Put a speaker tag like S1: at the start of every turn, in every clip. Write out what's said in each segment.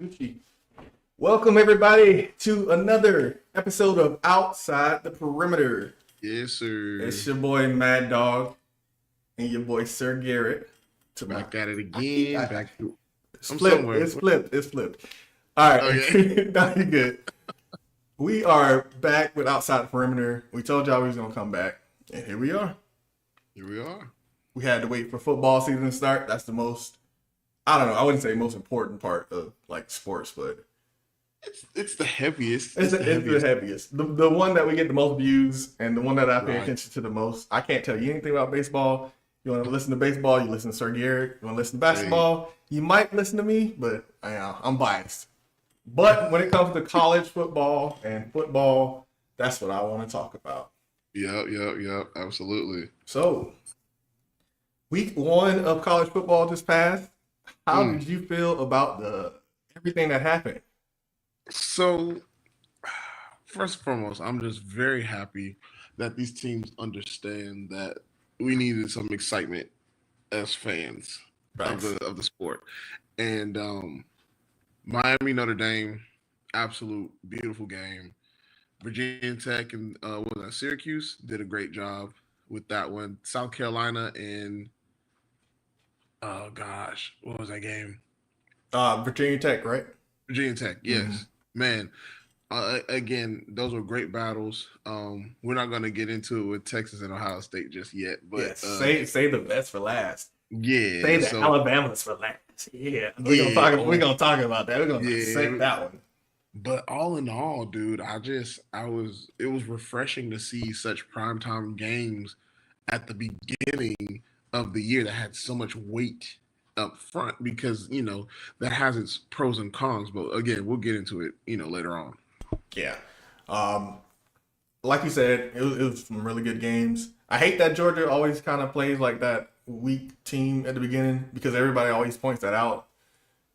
S1: Gucci. Welcome everybody to another episode of Outside the Perimeter.
S2: Yes, sir.
S1: It's your boy Mad Dog and your boy Sir Garrett.
S2: Back at it again.
S1: It's
S2: I'm
S1: flipped.
S2: somewhere.
S1: It's flipped. All right.
S2: Okay.
S1: Now you're good. We are back with Outside the Perimeter. We told y'all we was gonna come back, and here we are.
S2: Here we are.
S1: We had to wait for football season to start. That's the most, I don't know, I wouldn't say most important part of like sports, but
S2: It's the heaviest.
S1: it's the heaviest. The one that we get the most views and the one that I pay
S2: Right.
S1: attention to the most. I can't tell you anything about baseball. You want to listen to baseball, you listen to Sir Garrett. You want to listen to basketball, you might listen to me, but I'm biased. But when it comes to college football and football, that's what I want to talk about.
S2: Yep. Absolutely.
S1: So, week 1 of college football just passed. How did you feel about everything that happened?
S2: So, first and foremost, I'm just very happy that these teams understand that we needed some excitement as fans
S1: Right.
S2: of the sport. And Miami Notre Dame, absolute beautiful game. Virginia Tech and what was that, Syracuse did a great job with that one. South Carolina and oh gosh, what was that game?
S1: Virginia Tech, right?
S2: Virginia Tech, yes, man. Again, those were great battles. We're not going to get into it with Texas and Ohio State just yet, but
S1: Yes. Say the best for last.
S2: yeah.
S1: Say the
S2: So
S1: Alabama's for last. Yeah. We're
S2: yeah,
S1: gonna talk about that. We're gonna
S2: yeah.
S1: dissect that one.
S2: But all in all, dude, it was refreshing to see such primetime games at the beginning of the year that had so much weight up front because, that has its pros and cons. But again, we'll get into it, later on.
S1: Yeah. Like you said, it was some really good games. I hate that Georgia always kind of plays like that weak team at the beginning because everybody always points that out.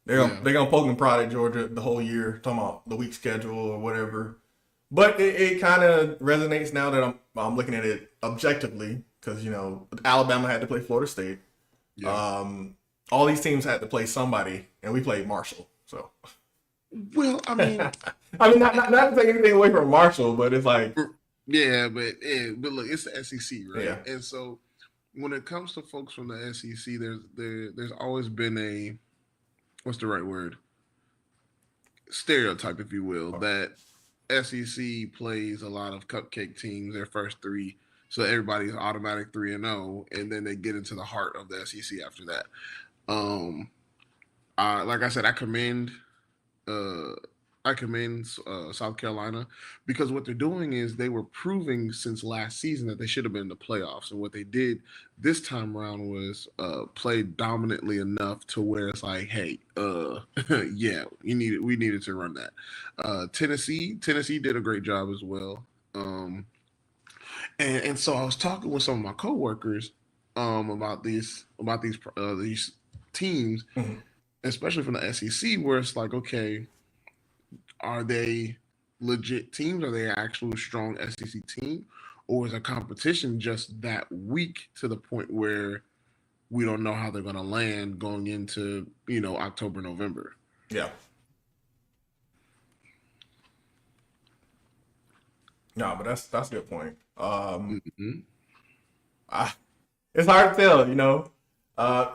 S1: They're gonna poke and prod at Georgia the whole year, talking about the weak schedule or whatever. But it kind of resonates now that I'm looking at it objectively because Alabama had to play Florida State.
S2: Yeah.
S1: All these teams had to play somebody, and we played Marshall. So
S2: Well, I mean,
S1: I mean, not to take anything away from Marshall, but it's like
S2: but look, it's the SEC, right?
S1: Yeah.
S2: And so when it comes to folks from the SEC, there's always been a what's the right word? Stereotype, if you will, that SEC plays a lot of cupcake teams their first three, so everybody's automatic 3-0, and then they get into the heart of the SEC after that. Um, like I said, uh, I commend South Carolina because what they're doing is they were proving since last season that they should have been in the playoffs, and what they did this time around was play dominantly enough to where it's like, hey, yeah, we needed to run that. Tennessee did a great job as well. And so I was talking with some of my coworkers about these teams,
S1: Mhm.
S2: especially from the SEC, where it's like, okay, are they legit teams? Are they an actual strong SEC team? Or is a competition just that weak to the point where we don't know how they're going to land going into, October, November?
S1: Yeah. No, but that's a good point.
S2: Hmm.
S1: I, it's hard to tell.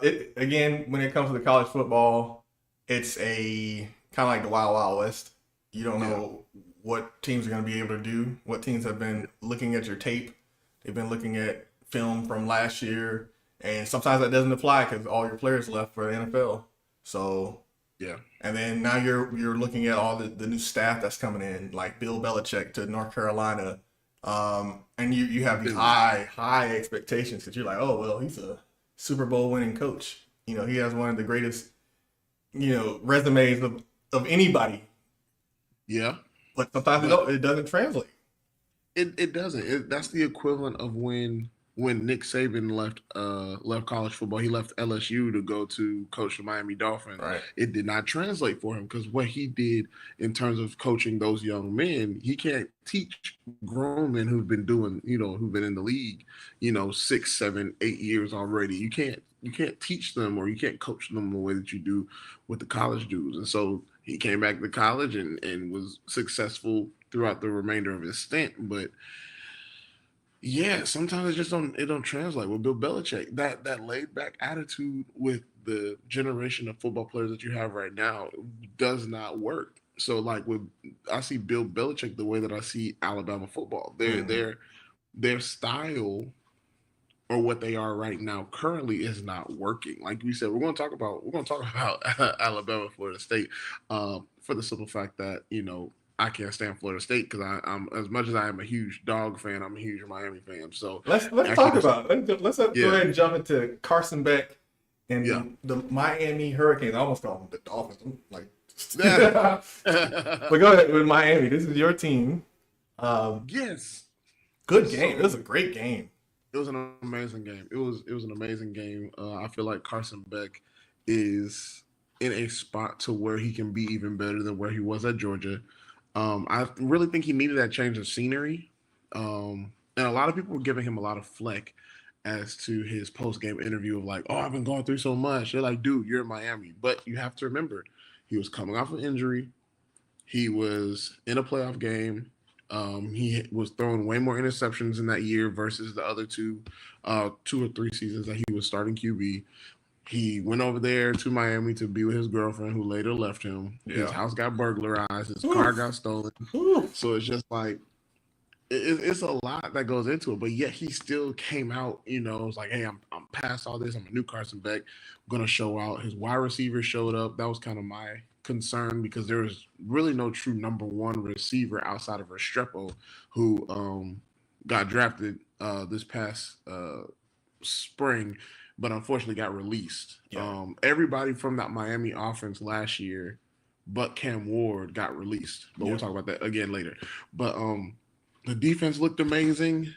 S1: It again when it comes to the college football, it's a kind of like the Wild Wild West. You don't
S2: Yeah.
S1: know what teams are going to be able to do. What teams have been looking at your tape. They've been looking at film from last year, and sometimes that doesn't apply because all your players left for the NFL. So,
S2: Yeah.
S1: and then now you're looking at all the new staff that's coming in, like Bill Belichick to North Carolina, and you have these high expectations because you're like, oh well, he's a Super Bowl winning coach. He has one of the greatest resumes of anybody,
S2: Yeah.
S1: but sometimes
S2: But
S1: it doesn't translate.
S2: it doesn't. That's the equivalent of when Nick Saban left college football. He left LSU to go to coach the Miami Dolphins.
S1: Right.
S2: It did not translate for him because what he did in terms of coaching those young men, he can't teach grown men who've been in the league, 6, 7, 8 years already. You can't teach them or you can't coach them the way that you do with the college dudes. And so he came back to college and was successful throughout the remainder of his stint. But yeah, sometimes it don't translate with Bill Belichick. That laid back attitude with the generation of football players that you have right now does not work. So like with I see Bill Belichick the way that I see Alabama football. Their style or what they are right now currently is not working. Like we said, we're going to talk about Alabama, Florida State, for the simple fact that I can't stand Florida State because I'm as much as I am a huge dog fan, I'm a huge Miami fan. So
S1: let's talk about let's go
S2: yeah,
S1: ahead and jump into Carson Beck and
S2: yeah.
S1: the Miami Hurricanes. I almost call them the Dolphins. I'm like, but go ahead with Miami. This is your team.
S2: Yes,
S1: Good game. It was a great game.
S2: it was an amazing game. It was an amazing game. I feel like Carson Beck is in a spot to where he can be even better than where he was at Georgia. I really think he needed that change of scenery. And a lot of people were giving him a lot of flack as to his post game interview of like, oh, I've been going through so much. They're like, dude, you're in Miami. But you have to remember, he was coming off an injury. He was in a playoff game. He was throwing way more interceptions in that year versus the other two or three seasons that he was starting QB. He went over there to Miami to be with his girlfriend, who later left him.
S1: Yeah.
S2: His house got burglarized. His car got stolen. So it's just like it's a lot that goes into it. But yet he still came out. It's like, hey, I'm past all this. I'm a new Carson Beck. I'm gonna show out. His wide receiver showed up. That was kind of my concern because there was really no true number one receiver outside of Restrepo, who got drafted this past spring, but unfortunately got released.
S1: Yeah.
S2: Everybody from that Miami offense last year, but Cam Ward got released. But we'll talk about that again later. But the defense looked amazing.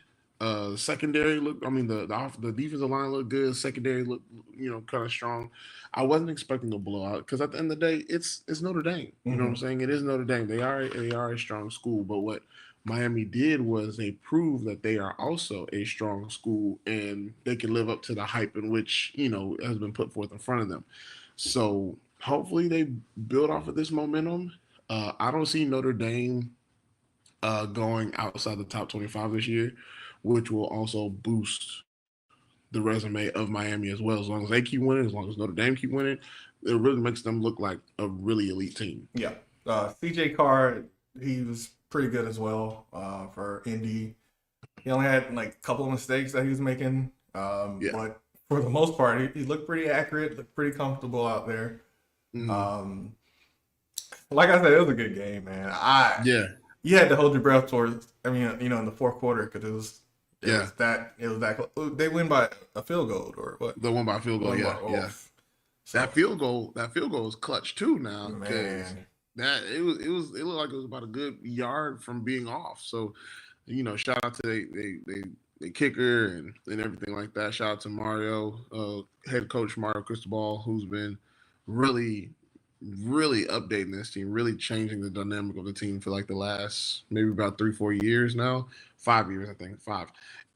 S2: Secondary looked. I mean, the defensive line looked good. Secondary looked, kind of strong. I wasn't expecting a blowout because at the end of the day, it's Notre Dame. You know what I'm saying? It is Notre Dame. They are a strong school. But what Miami did was they proved that they are also a strong school and they can live up to the hype in which has been put forth in front of them. So hopefully they build off of this momentum. I don't see Notre Dame going outside the top 25 this year, which will also boost the resume of Miami as well. As long as they keep winning, as long as Notre Dame keep winning, it really makes them look like a really elite team.
S1: Yeah. CJ Carr, he was pretty good as well for Indy. He only had like a couple of mistakes that he was making. But for the most part, he looked pretty accurate, looked pretty comfortable out there. Like I said, it was a good game, man. You had to hold your breath towards. I mean, in the fourth quarter because it was that close. They win by a field goal or what?
S2: The one by field goal, yeah. So, that field goal is clutch too now.
S1: Man,
S2: that it looked like it was about a good yard from being off. So, shout out to the kicker and everything like that. Shout out to Mario, head coach Mario Cristobal, who's been really updating this team, really changing the dynamic of the team for like the last maybe about 3-4 years now. 5 years, I think. 5.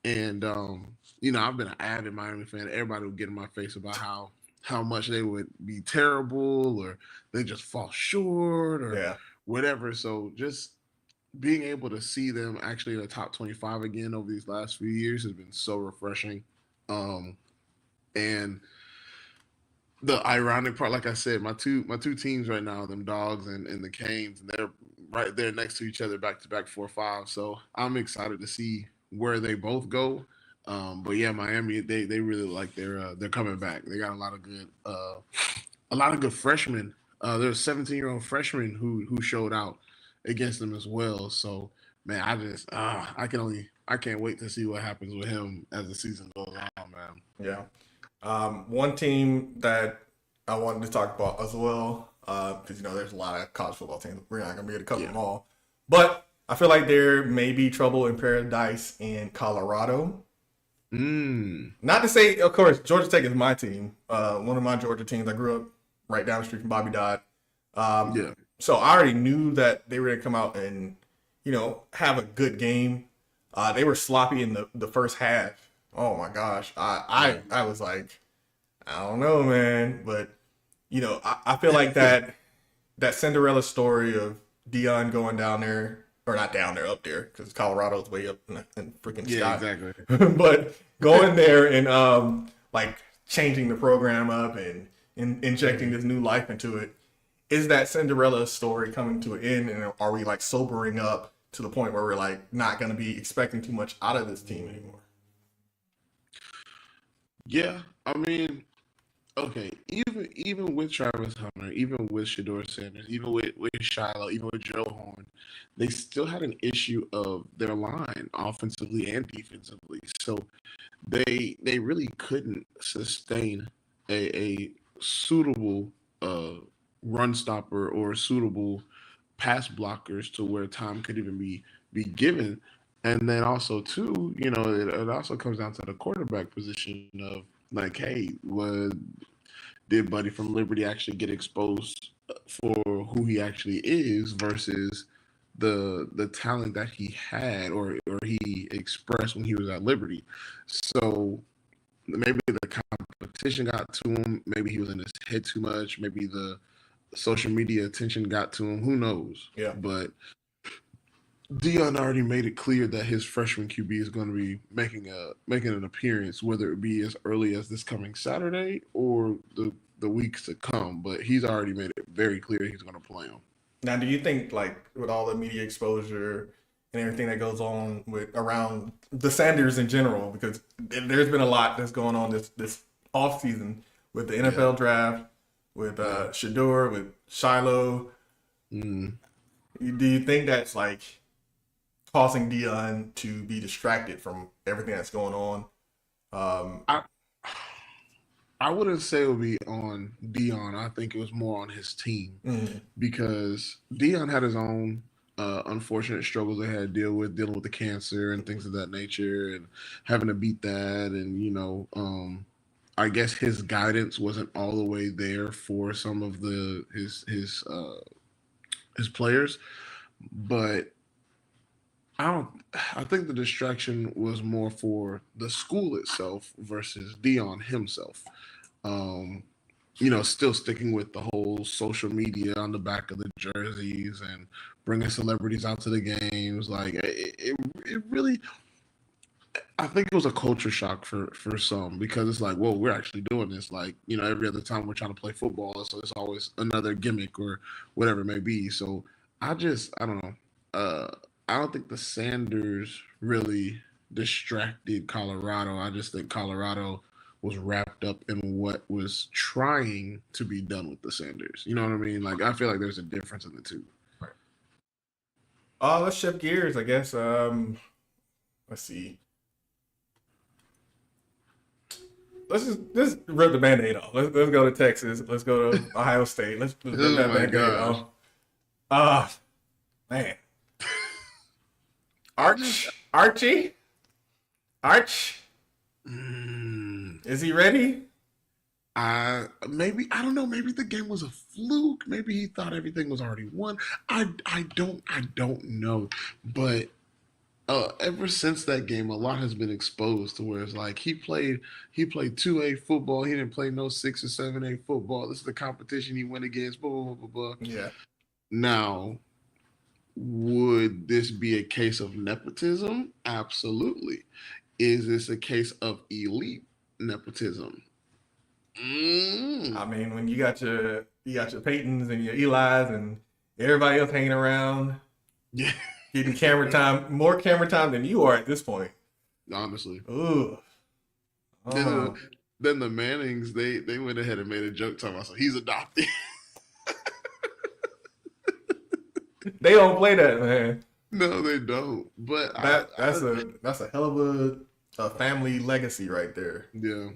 S2: And I've been an avid Miami fan. Everybody would get in my face about how much they would be terrible or they just fall short or whatever. So just being able to see them actually in the top 25 again over these last few years has been so refreshing. And the ironic part, like I said, my two teams right now, them Dogs and the Canes, and they're right there next to each other, back to back 4-5. So I'm excited to see where they both go. But yeah, Miami, they really like they're coming back. They got a lot of good freshmen. There's 17-year-old freshmen who showed out against them as well. So man, I can't wait to see what happens with him as the season goes on, man.
S1: Yeah. One team that I wanted to talk about as well, because there's a lot of college football teams. We're not gonna be able to cover them all, but I feel like there may be trouble in paradise in Colorado. Not to say, of course, Georgia Tech is my team. One of my Georgia teams. I grew up right down the street from Bobby Dodd. So I already knew that they were gonna come out and have a good game. They were sloppy in the first half. Oh my gosh. I was like, I don't know, man. But, I feel like that that Cinderella story of Dion going down there, or not down there, up there, because Colorado's way up in freaking
S2: Yeah,
S1: sky.
S2: exactly.
S1: But going there and like changing the program up and injecting this new life into it, is that Cinderella story coming to an end, and are we like sobering up to the point where we're like not going to be expecting too much out of this team anymore?
S2: Yeah, I mean, okay, even with Travis Hunter, even with Shador Sanders, even with Shiloh, even with Joe Horn, they still had an issue of their line offensively and defensively. So they really couldn't sustain a suitable run stopper or suitable pass blockers to where time could even be given. And then also too, it also comes down to the quarterback position of like, hey, did Buddy from Liberty actually get exposed for who he actually is versus the talent that he had or he expressed when he was at Liberty. So maybe the competition got to him, maybe he was in his head too much, maybe the social media attention got to him, who knows.
S1: Yeah.
S2: But Dion already made it clear that his freshman QB is going to be making an appearance, whether it be as early as this coming Saturday or the weeks to come. But he's already made it very clear he's going to play him.
S1: Now, do you think, like, with all the media exposure and everything that goes on around the Sanders in general, because there's been a lot that's going on this off season with the NFL draft, with Shador, with Shiloh. Do you think that's like causing Dion to be distracted from everything that's going on?
S2: I wouldn't say it would be on Dion. I think it was more on his team because Dion had his own unfortunate struggles they had to deal with, dealing with the cancer and things of that nature, and having to beat that. And I guess his guidance wasn't all the way there for some of his players, but I think the distraction was more for the school itself versus Dion himself. Still sticking with the whole social media on the back of the jerseys and bringing celebrities out to the games. Like it really, I think it was a culture shock for some because it's like, whoa, we're actually doing this. Like, every other time we're trying to play football, so it's always another gimmick or whatever it may be. So I don't know. I don't think the Sanders really distracted Colorado. I just think Colorado was wrapped up in what was trying to be done with the Sanders. You know what I mean? Like, I feel like there's a difference in the two.
S1: Right. Let's shift gears, I guess. Let's see. Let's just rip the Band-Aid off. Let's go to Texas. Let's go to Ohio State. Let's rip that Band-Aid off. Man. Archie? Is he ready?
S2: I don't know. Maybe the game was a fluke. Maybe he thought everything was already won. I don't know. But ever since that game, a lot has been exposed to where it's like he played 2A football. He didn't play no 6 or 7A football. This is the competition he went against. Blah blah blah blah.
S1: Yeah.
S2: Now, would this be a case of nepotism? Absolutely. Is this a case of elite nepotism?
S1: I mean, when you got your Peytons and your Eli's and everybody else hanging around, getting camera time, more camera time than you are at this point.
S2: Honestly.
S1: Ooh.
S2: Then the Mannings, they went ahead and made a joke talking about, so he's adopted.
S1: They don't play that, man.
S2: No, they don't. But
S1: that's a hell of a family legacy right there.
S2: Yeah.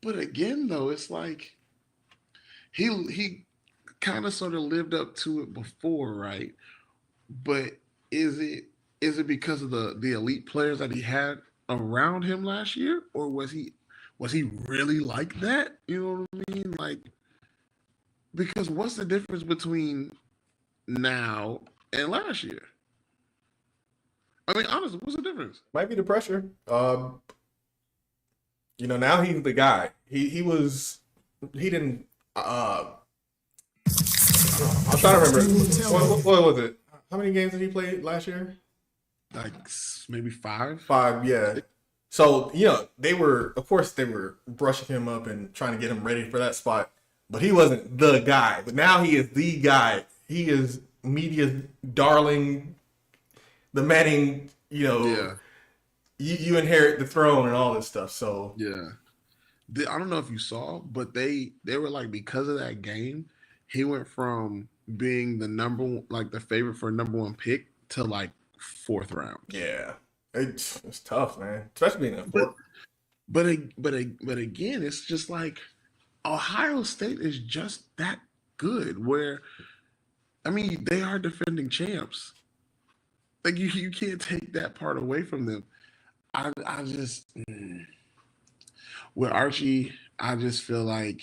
S2: But again, though, it's like he kind of sort of lived up to it before, right? But is it because of the elite players that he had around him last year, or was he really like that? You know what I mean? Like, because what's the difference between now and last year? I mean, honestly, what's the difference?
S1: Might be the pressure. Now he's the guy. He didn't I'm trying to remember. What was it? How many games did he play last year?
S2: Like maybe 5.
S1: 5, yeah. So, of course, they were brushing him up and trying to get him ready for that spot, but he wasn't the guy. But now he is the guy. He is media's darling, the Manning,
S2: Yeah,
S1: you inherit the throne and all this stuff. So,
S2: yeah. I don't know if you saw, but they were like, because of that game, he went from being the like the favorite for number 1 pick to like 4th round.
S1: yeah, it's tough, man, especially being a
S2: But
S1: fourth.
S2: but again, it's just like Ohio State is just that good. Where I mean, they are defending champs. Like you can't take that part away from them. I just with Archie, I just feel like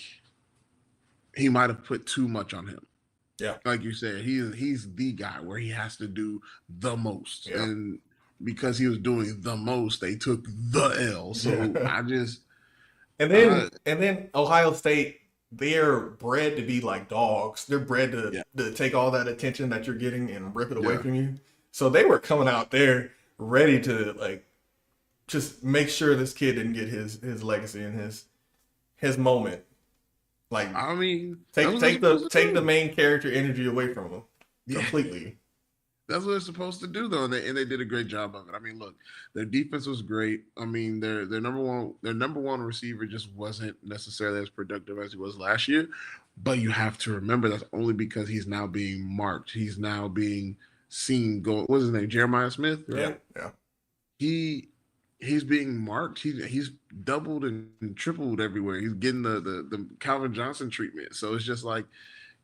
S2: he might have put too much on him.
S1: Yeah,
S2: Like you said, he's the guy where he has to do the most,
S1: yeah,
S2: and because he was doing the most, they took the L. So
S1: yeah.
S2: I just,
S1: And
S2: uh,
S1: then Ohio State, they're bred to be like dogs. They're bred
S2: yeah,
S1: to take all that attention that you're getting and rip it away
S2: yeah,
S1: from you. So they were coming out there ready to like just make sure this kid didn't get his legacy and his moment. Like
S2: I mean, that's
S1: take
S2: what they're
S1: take the
S2: supposed to
S1: take the
S2: do.
S1: main character energy away from him
S2: Yeah,
S1: completely.
S2: that's what they're supposed to do, though, and they did a great job of it. I mean, look, their defense was great. I mean, their number one receiver just wasn't necessarily as productive as he was last year. But you have to remember that's only because he's now being marked. He's now being seen go. What's his name? Jeremiah Smith,
S1: Yeah,
S2: right?
S1: yeah,
S2: He he's being marked. He's doubled and tripled everywhere. He's getting the Calvin Johnson treatment. So it's just like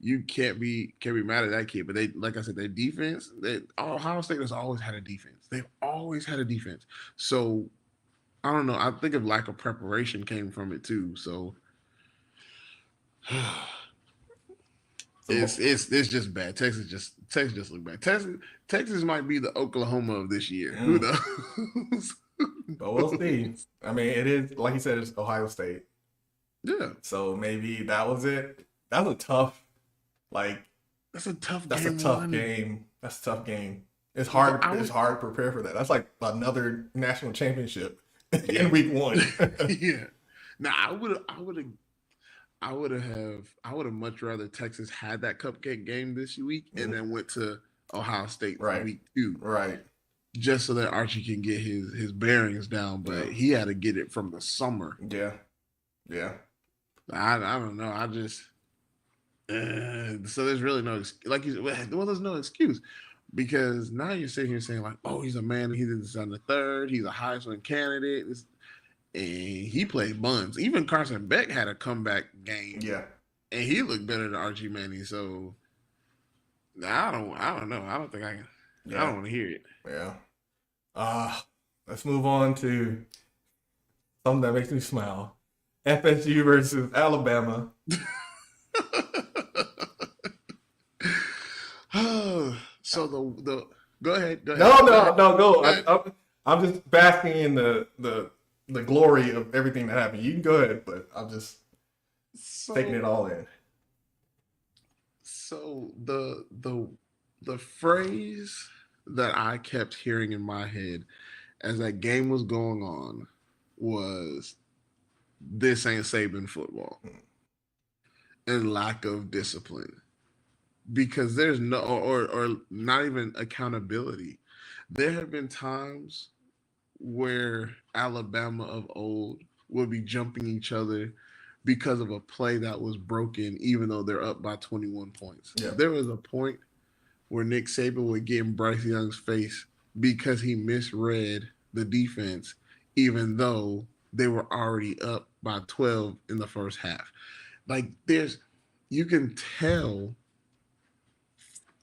S2: you can't be mad at that kid. But they, like I said, their defense. Ohio State has always had a defense. They've always had a defense. So I don't know. I think of lack of preparation came from it too. So
S1: so,
S2: it's just bad. Texas just look bad. Texas might be the Oklahoma of this year. Who
S1: mm,
S2: knows?
S1: but we'll see. I mean, it is like you said, it's Ohio State.
S2: Yeah,
S1: So maybe that was it. That was a tough, like
S2: that's a tough
S1: that's a
S2: game
S1: tough
S2: one.
S1: game. That's a tough game. It's
S2: But
S1: hard.
S2: I
S1: It's
S2: would,
S1: hard to prepare for that. That's like another national championship
S2: yeah,
S1: in week one.
S2: yeah. Now I would have much rather Texas had that cupcake game this week and
S1: Mm,
S2: then went to Ohio State for
S1: right,
S2: week 2,
S1: right.
S2: just so that Archie can get his bearings down.
S1: Yeah,
S2: But he had to get it from the summer.
S1: yeah, yeah,
S2: I don't know. I just so there's really no like you well, there's no excuse because now you're sitting here saying like, oh, he's a man. He did this on the third. He's a Heisman candidate. And he played buns. Even Carson Beck had a comeback game,
S1: yeah,
S2: and he looked better than Archie Manning. So I don't know. I don't think I can. I
S1: yeah,
S2: don't want to hear it.
S1: yeah. Let's move on to something that makes me smile. FSU versus Alabama.
S2: So the go ahead, go ahead,
S1: No,
S2: go
S1: no,
S2: ahead,
S1: no, go.
S2: go ahead.
S1: I'm just basking in the glory of everything that happened. You can go ahead, but I'm just taking it
S2: So
S1: all in.
S2: so the phrase that I kept hearing in my head as that game was going on was this ain't Saban football and lack of discipline because there's no or not even accountability. There have been times where Alabama of old would be jumping each other because of a play that was broken, even though they're up by 21 points.
S1: Yeah,
S2: There was a point where Nick Saban would get in Bryce Young's face because he misread the defense, even though they were already up by 12 in the first half. Like you can tell,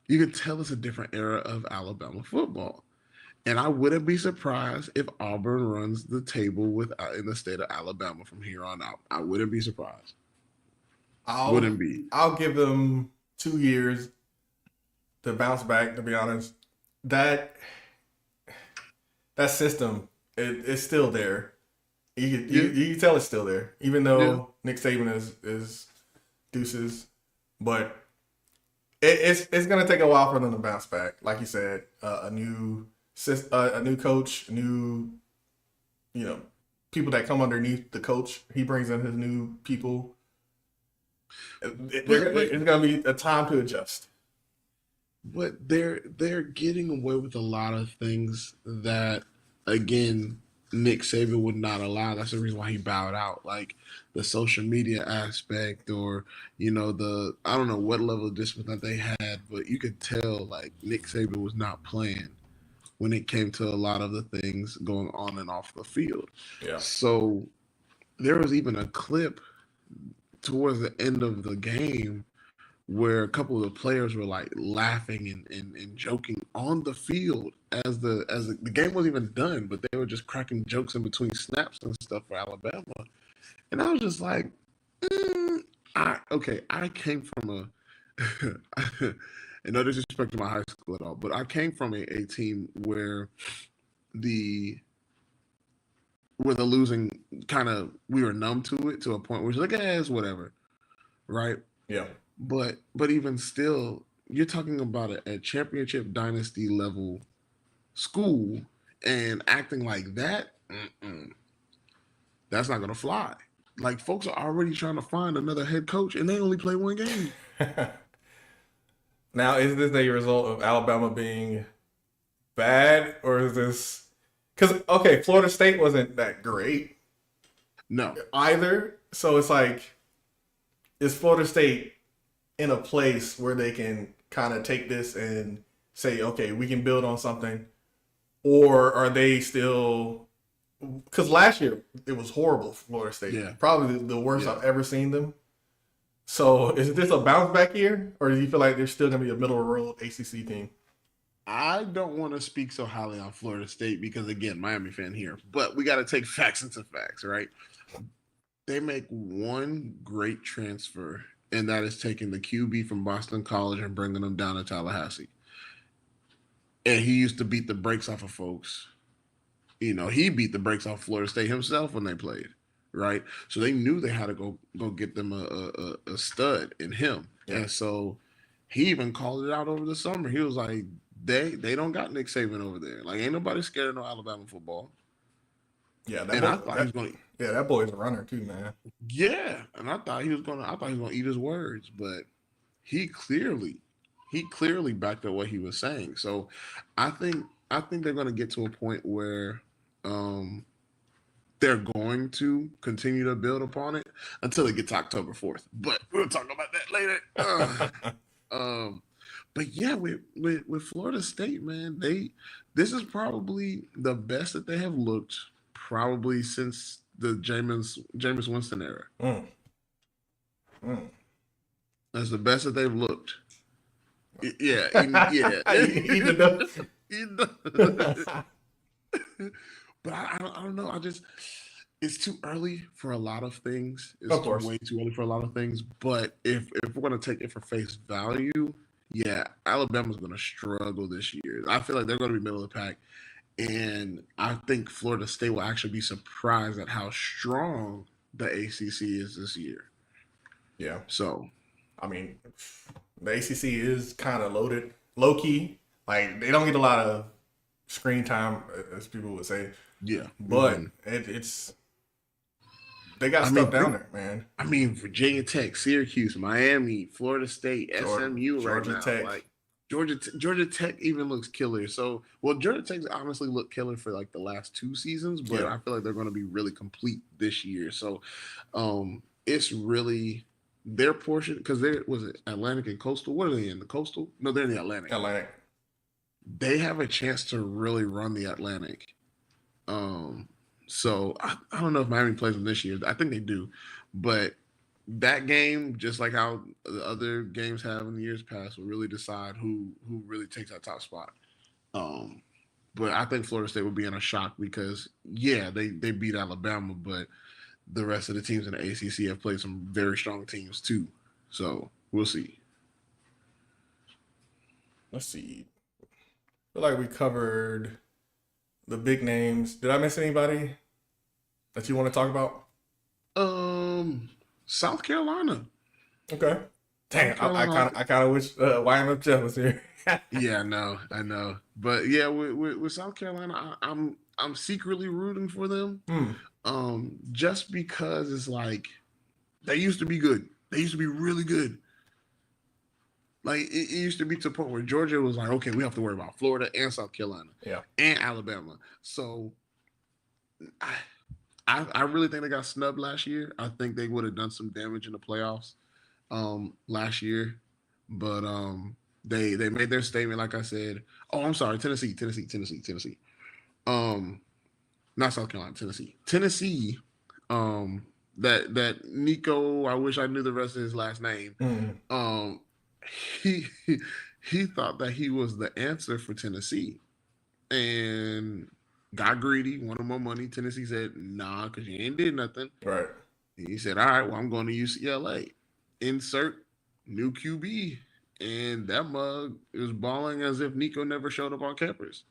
S2: you can tell it's a different era of Alabama football. And I wouldn't be surprised if Auburn runs the table with in the state of Alabama from here on out. I wouldn't be surprised.
S1: I'll
S2: Wouldn't be.
S1: I'll give them 2 years to bounce back. To be honest, that that system it's still there.
S2: Yeah,
S1: You can tell it's still there, even
S2: yeah,
S1: though Nick Saban is deuces. But It's gonna take a while for them to bounce back. Like you said, a new coach, new people that come underneath the coach. He brings in his new people. It's gonna be a time to adjust.
S2: But they're getting away with a lot of things that, again, Nick Saban would not allow. That's the reason why he bowed out. Like the social media aspect, or the I don't know what level of discipline that they had, but you could tell like Nick Saban was not playing when it came to a lot of the things going on and off the field.
S1: Yeah.
S2: So there was even a clip towards the end of the game where a couple of the players were like laughing and joking on the field as the game wasn't even done, but they were just cracking jokes in between snaps and stuff for Alabama. And I was just like, I came from and no disrespect to my high school at all, but I came from a team where the the losing kind of we were numb to it to a point where it's like, it's whatever, right?
S1: Yeah.
S2: But even still, you're talking about a championship dynasty level school and acting like that. That's not gonna fly. Like folks are already trying to find another head coach, and they only play one game.
S1: Now, is this a result of Alabama being bad, or is this because Florida State wasn't that great
S2: No,
S1: either? So it's like, is Florida State in a place where they can kind of take this and say, okay, we can build on something, or are they still? Because last year it was horrible for Florida State.
S2: Yeah.
S1: Probably the worst I've ever seen them. So is this a bounce back year, or do you feel like they're still going to be a middle of the road ACC team?
S2: I don't want to speak so highly on Florida State because, again, Miami fan here, but we got to take facts into facts, right? They make one great transfer, and that is taking the QB from Boston College and bringing them down to Tallahassee. And he used to beat the brakes off of folks. He beat the brakes off Florida State himself when they played, right? So they knew they had to go get them a stud in him. Yeah. And so he even called it out over the summer. He was like, they don't got Nick Saban over there. Like, ain't nobody scared of no Alabama football.
S1: Yeah, that boy's a runner too, man.
S2: Yeah, and I thought he was gonna eat his words, but he clearly backed up what he was saying. So I think they're gonna get to a point where they're going to continue to build upon it until it gets October 4th. But we'll talk about that later. But yeah, with Florida State, man, this is probably the best that they have looked probably since the Jameis Winston era. That's the best that they've looked. Yeah. But I don't know. It's too early for a lot of things. It's way too early for a lot of things. But if we're going to take it for face value, yeah, Alabama's going to struggle this year. I feel like they're going to be middle of the pack. And I think Florida State will actually be surprised at how strong the ACC is this year.
S1: Yeah.
S2: So,
S1: I mean, the ACC is kind of loaded, low key. Like, they don't get a lot of screen time, as people would say.
S2: Yeah.
S1: But it's they got stuff down there, man.
S2: I mean, Virginia Tech, Syracuse, Miami, Florida State, SMU right now.
S1: Tech.
S2: Like, Georgia Tech even looks killer. So, Georgia Tech's honestly looked killer for like the last 2 seasons, but I feel like they're going to be really complete this year. So, it's really their portion because was it Atlantic and Coastal? What are they in the Coastal? No, they're in the Atlantic. They have a chance to really run the Atlantic. So I don't know if Miami plays them this year. I think they do, but that game, just like how the other games have in the years past, will really decide who really takes that top spot. But I think Florida State will be in a shock because they beat Alabama, but the rest of the teams in the ACC have played some very strong teams too. So we'll see.
S1: Let's see. I feel like we covered the big names. Did I miss anybody that you want to talk about?
S2: South Carolina.
S1: Okay. Dang,
S2: South Carolina.
S1: I kind of wish YMF Jeff was here.
S2: Yeah, I know. But yeah, with South Carolina, I'm secretly rooting for them.
S1: Hmm.
S2: Just because it's like they used to be good. They used to be really good. Like it used to be to the point where Georgia was like, okay, we have to worry about Florida and South Carolina
S1: Yeah.
S2: and Alabama. So I really think they got snubbed last year. I think they would have done some damage in the playoffs last year, but they made their statement. Like I said, oh, I'm sorry, Tennessee. Um, not South Carolina, Tennessee. That Nico. I wish I knew the rest of his last name.
S1: Mm-hmm.
S2: He he thought that he was the answer for Tennessee, and got greedy, wanted more money. Tennessee said, "Nah, because you ain't did nothing."
S1: Right.
S2: And he said, "All right, well, I'm going to UCLA. Insert new QB." And that mug is balling as if Nico never showed up on campus.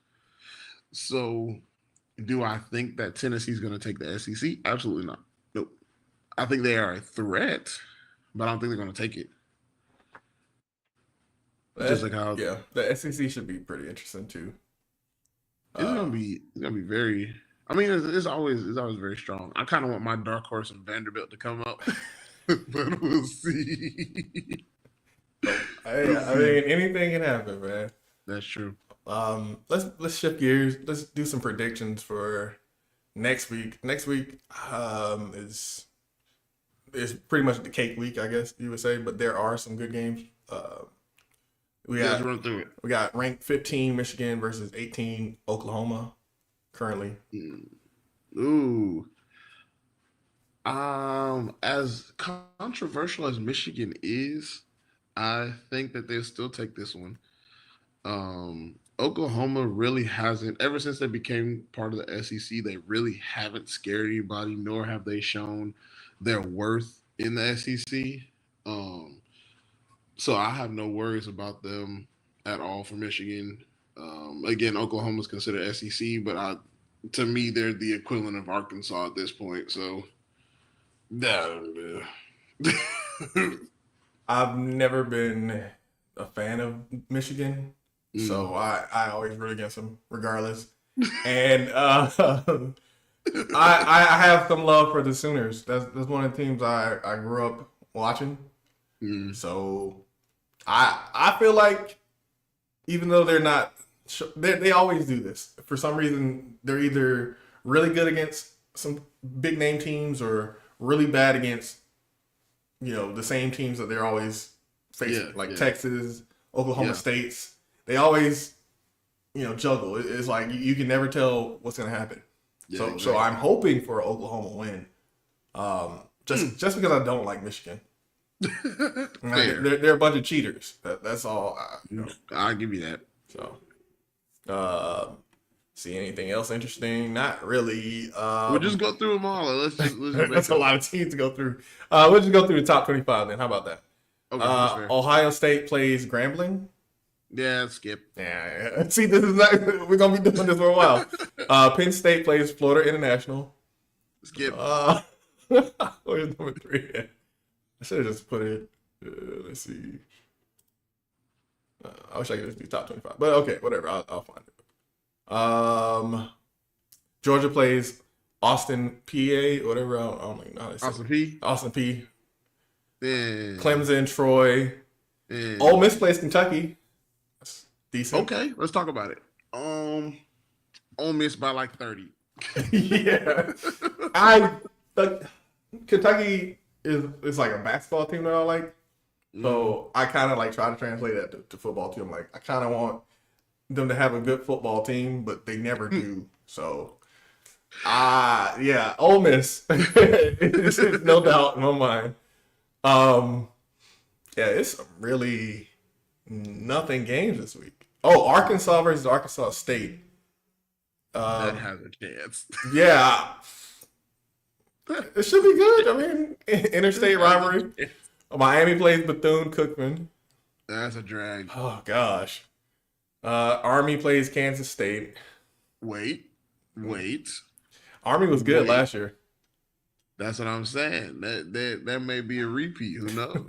S2: So, do I think that Tennessee's going to take the SEC? Absolutely not. Nope. I think they are a threat, but I don't think they're going to take it. Just like how
S1: the SEC should be pretty interesting too.
S2: It's gonna be very. I mean, it's always very strong. I kind of want my dark horse of Vanderbilt to come up, but we'll see.
S1: I mean, anything can happen, man.
S2: That's true.
S1: Let's shift gears. Let's do some predictions for next week. Next week is pretty much the cake week, I guess you would say, but there are some good games.
S2: Let's run through it.
S1: We got ranked 15 Michigan versus 18 Oklahoma currently.
S2: Ooh. As controversial as Michigan is, I think that they'll still take this one. Oklahoma really hasn't, ever since they became part of the SEC, they really haven't scared anybody, nor have they shown their worth in the SEC. So I have no worries about them at all for Michigan. Again, Oklahoma's considered SEC, but to me, they're the equivalent of Arkansas at this point. So,
S1: I've never been a fan of Michigan, so I always root against them regardless. And I have some love for the Sooners. That's one of the teams I grew up watching. So I feel like even though they're not, they always do this. For some reason, they're either really good against some big name teams or really bad against, the same teams that they're always facing, Texas, Oklahoma States. They always, juggle. It's like you can never tell what's going to happen. Yeah, so I'm hoping for an Oklahoma win. Just because I don't like Michigan. They're a bunch of cheaters. That's all.
S2: I'll give you that.
S1: So, see anything else interesting? Not really.
S2: We'll just go through them all. Let's
S1: that's a lot of teams to go through. We'll just go through the top 25 then. How about that? Okay, Ohio State plays Grambling.
S2: Yeah, skip.
S1: Yeah. See, this is not. We're gonna be doing this for a while. Penn State plays Florida International.
S2: Skip.
S1: Where's number 3? I should have just put it. Let's see. I wish I could just do top 25, but okay, whatever. I'll find it. Georgia plays Austin, PA, whatever. I don't even know how to say
S2: Austin P.
S1: Austin P.
S2: Yeah.
S1: Clemson, Troy. Yeah. Ole Miss plays Kentucky. That's decent.
S2: Okay, let's talk about it. Ole Miss by like 30.
S1: Yeah. Kentucky is like a basketball team that I like. So I kind of like try to translate that to football too. I'm like, I kind of want them to have a good football team, but they never do. So, Ole Miss, it's no doubt in my mind. It's really nothing games this week. Oh, Arkansas versus Arkansas State.
S2: That has a chance.
S1: Yeah. It should be good. I mean, interstate rivalry. Miami plays Bethune-Cookman.
S2: That's a drag.
S1: Oh, gosh. Army plays Kansas State.
S2: Wait.
S1: Army was good last year.
S2: That's what I'm saying. That may be a repeat. Who knows?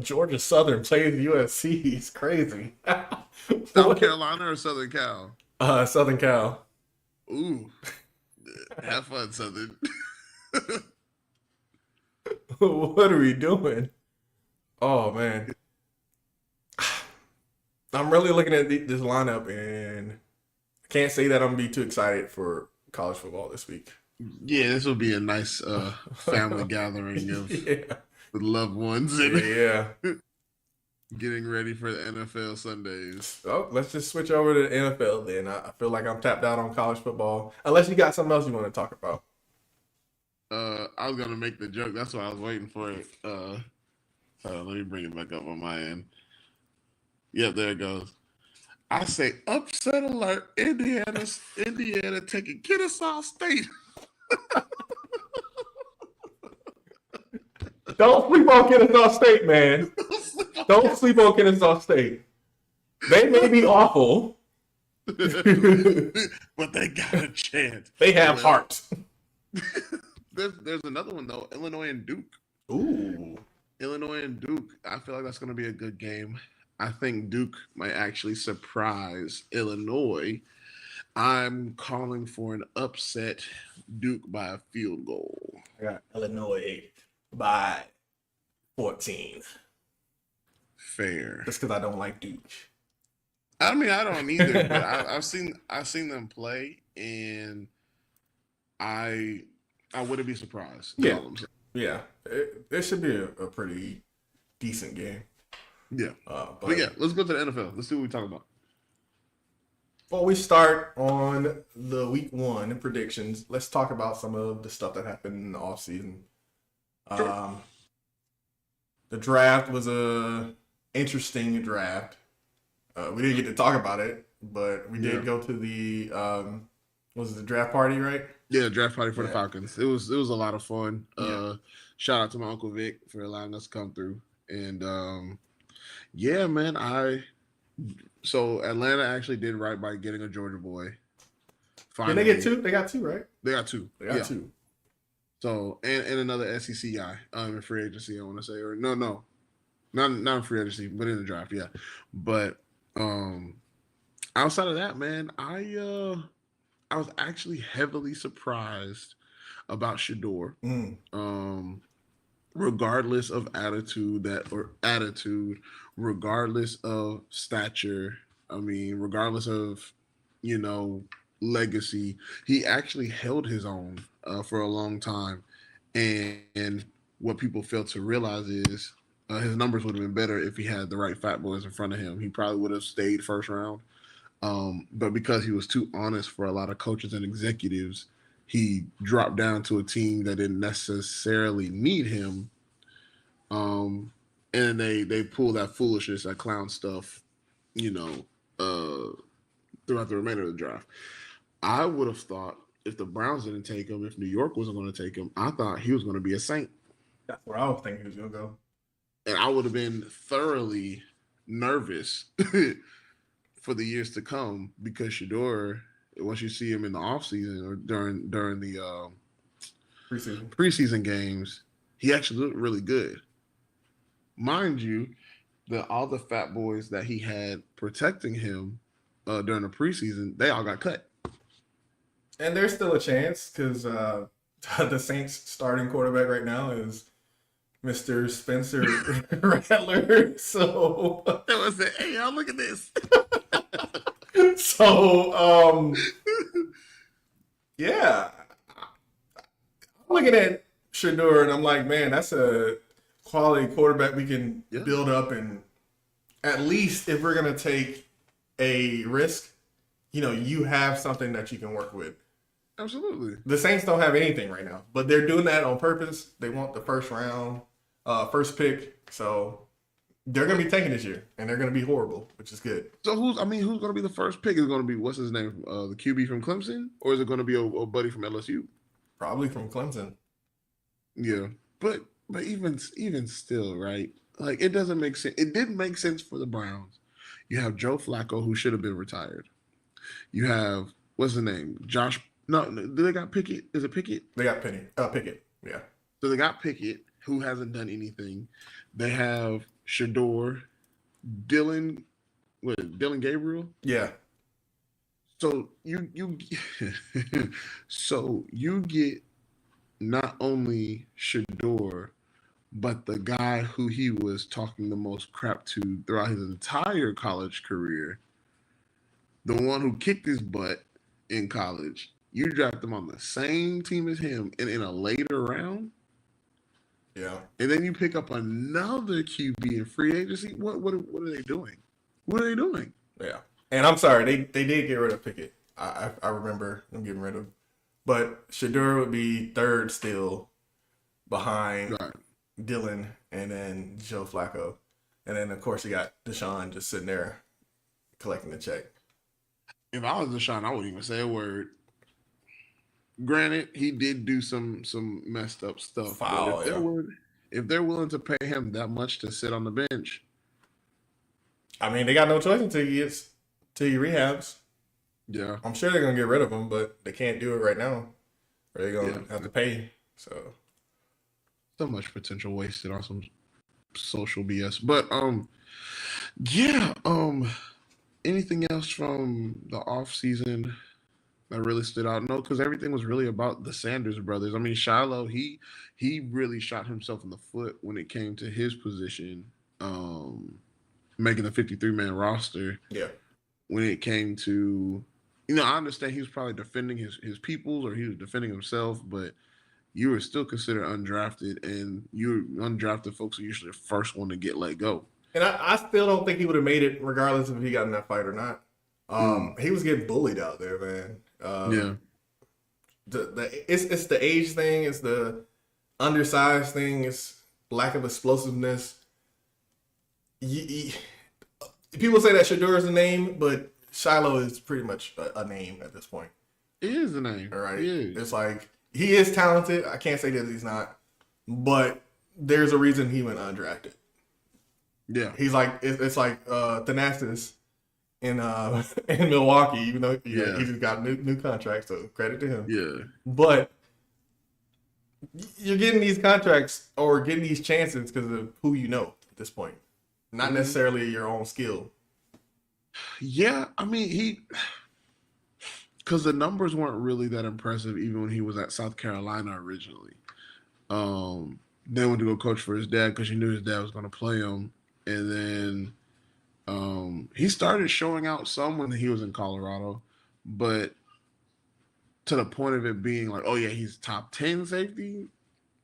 S1: Georgia Southern plays USC. It's crazy.
S2: South Carolina or Southern Cal?
S1: Southern Cal.
S2: Ooh, have fun, Southern.
S1: What are we doing? Oh man, I'm really looking at this lineup, and I can't say that I'm gonna be too excited for college football this week.
S2: Yeah, this will be a nice family gathering of
S1: Yeah,
S2: the loved ones and
S1: yeah.
S2: getting ready for the NFL Sundays.
S1: Oh, let's just switch over to the NFL then. I feel like I'm tapped out on college football. Unless you got something else you want to talk about.
S2: I was gonna make the joke. That's why I was waiting for it. Let me bring it back up on my end. Yep, there it goes. I say upset alert. Indiana taking Kennesaw State.
S1: Don't sleep on Kennesaw State, man. Don't sleep on Kennesaw State. They may be awful,
S2: but they got a chance.
S1: They have heart.
S2: There's another one though. Illinois and Duke.
S1: Ooh.
S2: Illinois and Duke. I feel like that's going to be a good game. I think Duke might actually surprise Illinois. I'm calling for an upset Duke by a field goal.
S1: I got Illinois by 14.
S2: Fair.
S1: Just because I don't like Duke.
S2: I mean, I don't either, but I've seen them play, and I wouldn't be surprised.
S1: Yeah. Yeah. It should be a pretty decent game.
S2: Yeah. But yeah, let's go to the NFL. Let's see what we talk about.
S1: Well, we start on the week 1 predictions. Let's talk about some of the stuff that happened in the offseason.
S2: Sure.
S1: The draft was a interesting draft. We didn't get to talk about it, but we did go to the was it the draft party, right?
S2: Yeah, draft party for the Falcons. It was a lot of fun. Shout out to my Uncle Vic for allowing us to come through. And yeah, man, so Atlanta actually did right by getting a Georgia boy.
S1: Finally. Did they get 2? They got 2, right?
S2: They got 2.
S1: They got 2.
S2: So and another SEC guy in free agency, I want to say, or no, not in free agency, but in the draft, yeah. But outside of that, man, I was actually heavily surprised about Shedeur. Regardless of attitude, regardless of stature, I mean, regardless of, legacy, he actually held his own for a long time. And what people fail to realize is his numbers would have been better if he had the right fat boys in front of him. He probably would have stayed first round. But because he was too honest for a lot of coaches and executives, he dropped down to a team that didn't necessarily need him. And they pull that foolishness, that clown stuff, throughout the remainder of the draft. I would have thought if the Browns didn't take him, if New York wasn't going to take him, I thought he was going to be a Saint.
S1: That's where I was thinking he was going to go.
S2: And I would have been thoroughly nervous for the years to come because Shedeur, once you see him in the offseason or during the preseason games, he actually looked really good. Mind you, all the fat boys that he had protecting him during the preseason, they all got cut.
S1: And there's still a chance because the Saints starting quarterback right now is Mr. Spencer Rattler. So
S2: that was it. Hey, y'all, look at this.
S1: So, yeah. I'm looking at Shedeur and I'm like, man, that's a quality quarterback we can build up. And at least if we're going to take a risk, you have something that you can work with.
S2: Absolutely.
S1: The Saints don't have anything right now, but they're doing that on purpose. They want the first round, first pick. So they're going to be tanking this year, and they're going to be horrible, which is good.
S2: So who's going to be the first pick? Is it going to be, what's his name, the QB from Clemson? Or is it going to be a buddy from LSU?
S1: Probably from Clemson.
S2: Yeah. But even still, right? Like, it doesn't make sense. It didn't make sense for the Browns. You have Joe Flacco, who should have been retired. You have, what's his name? Do they got Pickett? Is it Pickett?
S1: They got Pickett. Yeah.
S2: So they got Pickett, who hasn't done anything. They have Shador, Dylan, Dylan Gabriel.
S1: Yeah.
S2: So you so you get not only Shador, but the guy who he was talking the most crap to throughout his entire college career, the one who kicked his butt in college. You draft him on the same team as him and in a later round.
S1: Yeah.
S2: And then you pick up another QB in free agency. What are they doing? What are they doing?
S1: Yeah. And I'm sorry, they did get rid of Pickett. I remember them getting rid of him. But Shador would be third still behind
S2: Right.
S1: Dylan and then Joe Flacco. And then, of course, you got Deshaun just sitting there collecting the check.
S2: If I was Deshaun, I wouldn't even say a word. Granted, he did do some messed up stuff.
S1: Foul,
S2: but if they're willing to pay him that much to sit on the bench,
S1: I mean, they got no choice until he rehabs.
S2: yeah.
S1: I'm sure they're gonna get rid of him, but they can't do it right now, or they're gonna have to pay. So
S2: much potential wasted on some social BS. But yeah. Anything else from the off season that really stood out? No, because everything was really about the Sanders brothers. I mean, Shiloh, he really shot himself in the foot when it came to his position, making the 53-man roster.
S1: yeah.
S2: When it came to, I understand he was probably defending his peoples or he was defending himself, but you were still considered undrafted, and undrafted folks are usually the first one to get let go.
S1: And I still don't think he would have made it regardless if he got in that fight or not. He was getting bullied out there, man.
S2: Yeah.
S1: It's the age thing, it's the undersized thing, it's lack of explosiveness. People say that Shador is a name, but Shiloh is pretty much a name at this point.
S2: It is a name.
S1: All right.
S2: It is.
S1: It's like he is talented. I can't say that he's not, but there's a reason he went undrafted.
S2: Yeah.
S1: He's like it's like Thanasis in Milwaukee, even though he just got a new contract, so credit to him.
S2: Yeah.
S1: But you're getting these contracts or getting these chances because of who you know at this point, not necessarily your own skill.
S2: Yeah, I mean because the numbers weren't really that impressive even when he was at South Carolina originally. Then went to go coach for his dad because he knew his dad was going to play him. And then he started showing out some when he was in Colorado, but to the point of it being like, oh yeah, he's top 10 safety.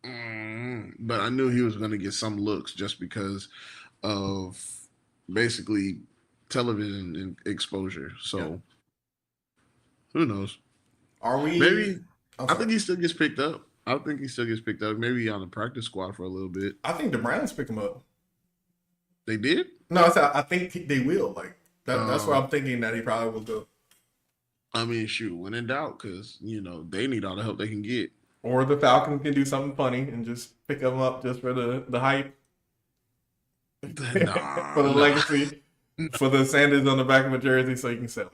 S2: But I knew he was going to get some looks just because of basically television exposure. So who knows?
S1: Are we?
S2: Maybe I think he still gets picked up. Maybe on the practice squad for a little bit.
S1: I think the Browns pick him up.
S2: They did?
S1: No, I think they will. Like that's where I'm thinking that he probably will go.
S2: I mean, shoot, when in doubt, because they need all the help they can get.
S1: Or the Falcons can do something funny and just pick him up just for the hype, for the legacy, for the Sanders on the back of a jersey, so you can sell it.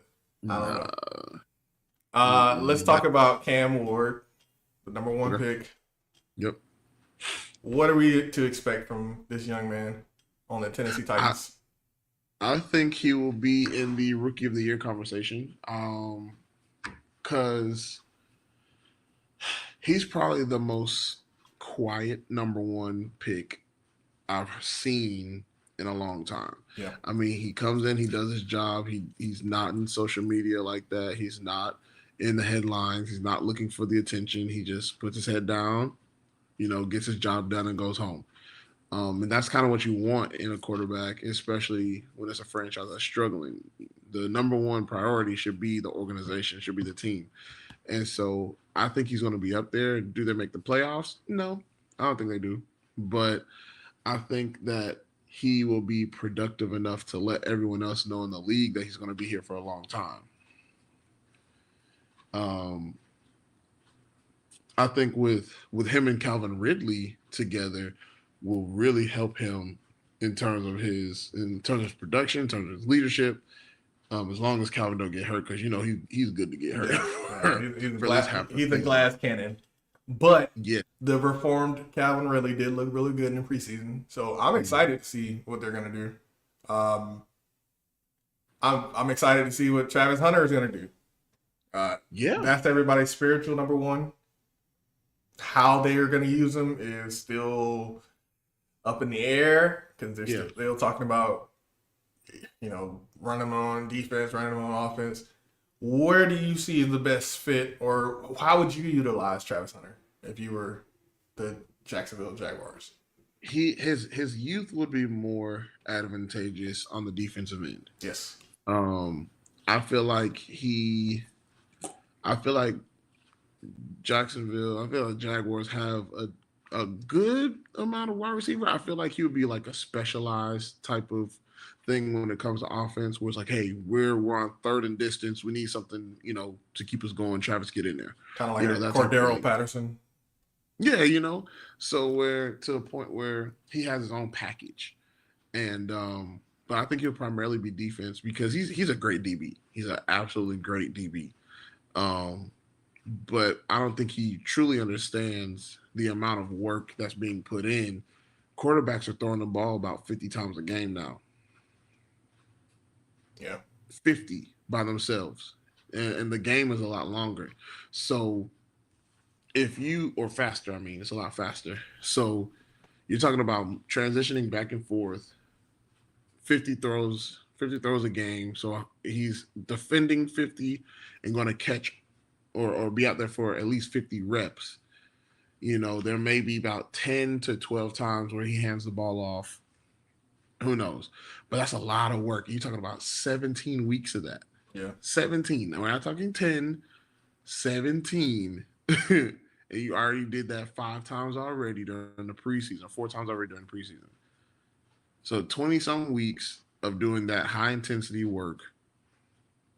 S1: I don't know. Let's talk about Cam Ward, the number 1 pick.
S2: Yep.
S1: What are we to expect from this young man on the Tennessee Titans?
S2: I think he will be in the Rookie of the Year conversation, because he's probably the most quiet number 1 pick I've seen in a long time.
S1: Yeah.
S2: I mean, he comes in, he does his job. He's not in social media like that. He's not in the headlines. He's not looking for the attention. He just puts his head down, gets his job done and goes home. And that's kind of what you want in a quarterback, especially when it's a franchise that's struggling. The number 1 priority should be the organization, should be the team. And so I think he's going to be up there. Do they make the playoffs? No, I don't think they do. But I think that he will be productive enough to let everyone else know in the league that he's going to be here for a long time. I think with him and Calvin Ridley together will really help him in terms of his production, in terms of his leadership. As long as Calvin don't get hurt, because he's good to get hurt.
S1: Yeah. He's a glass cannon. But
S2: Yeah.
S1: the reformed Calvin Ridley did look really good in the preseason, so I'm excited to see what they're gonna do. Um, I'm excited to see what Travis Hunter is gonna do.
S2: Yeah.
S1: That's everybody's spiritual number one. How they are gonna use him is still up in the air because they're still talking about running him on defense, running him on offense. Where do you see the best fit, or how would you utilize Travis Hunter if you were the Jacksonville Jaguars?
S2: His youth would be more advantageous on the defensive end.
S1: Yes.
S2: I feel like Jacksonville, I feel like Jaguars have a good amount of wide receiver. I feel like he would be like a specialized type of thing when it comes to offense, where it's like, hey, we're on third and distance. We need something, to keep us going. Travis, get in there.
S1: Kind of like a Cordero Patterson.
S2: Yeah, so where to a point where he has his own package. And but I think he'll primarily be defense because he's a great DB. He's an absolutely great DB. But I don't think he truly understands the amount of work that's being put in. Quarterbacks are throwing the ball about 50 times a game now.
S1: Yeah.
S2: 50 by themselves. And the game is a lot longer. So or faster, it's a lot faster. So you're talking about transitioning back and forth, 50 throws a game. So he's defending 50 and going to catch or be out there for at least 50 reps. There may be about 10 to 12 times where he hands the ball off. Who knows? But that's a lot of work. You're talking about 17 weeks of that.
S1: Yeah.
S2: 17. We're not talking 10, 17. And you already did that 5 times already during the preseason, 4 times already during the preseason. So 20-some weeks of doing that high-intensity work,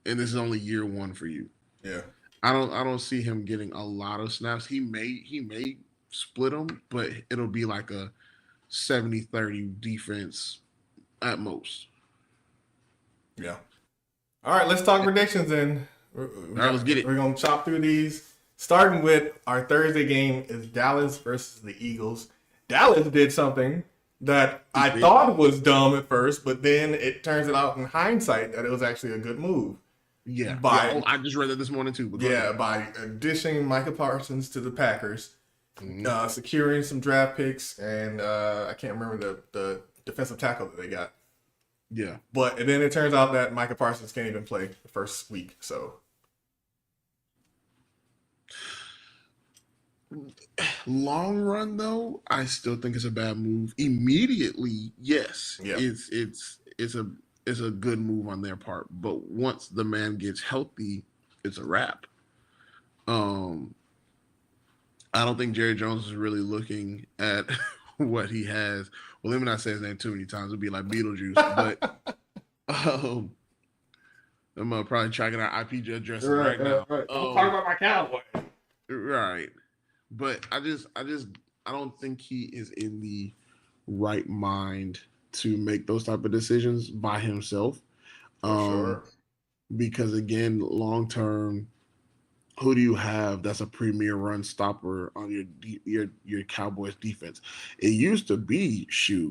S2: and this is only year 1 for you.
S1: Yeah.
S2: I don't see him getting a lot of snaps. He may split them, but it'll be like a 70-30 defense at most.
S1: Yeah. All right, let's talk predictions then.
S2: All right, let's get it.
S1: We're going to chop through these. Starting with our Thursday game is Dallas versus the Eagles. Dallas did something that I thought was dumb at first, but then it turns out in hindsight that it was actually a good move.
S2: Yeah. I just read that this morning too.
S1: By additioning Micah Parsons to the Packers, securing some draft picks, and I can't remember the defensive tackle that they got.
S2: Yeah.
S1: And then it turns out that Micah Parsons can't even play the first week. So
S2: long run though, I still think it's a bad move. Immediately, yes.
S1: Yeah.
S2: It's a good move on their part, but once the man gets healthy, it's a wrap. I don't think Jerry Jones is really looking at what he has. Well, let me not say his name too many times. It'd be like Beetlejuice. But I'm probably tracking our IP addresses right now.
S1: Right. I'm talking about my Cowboy.
S2: Right. But I don't think he is in the right mind to make those type of decisions by himself.
S1: Sure.
S2: Because again, long term, who do you have that's a premier run stopper on your Cowboys defense? It used to be,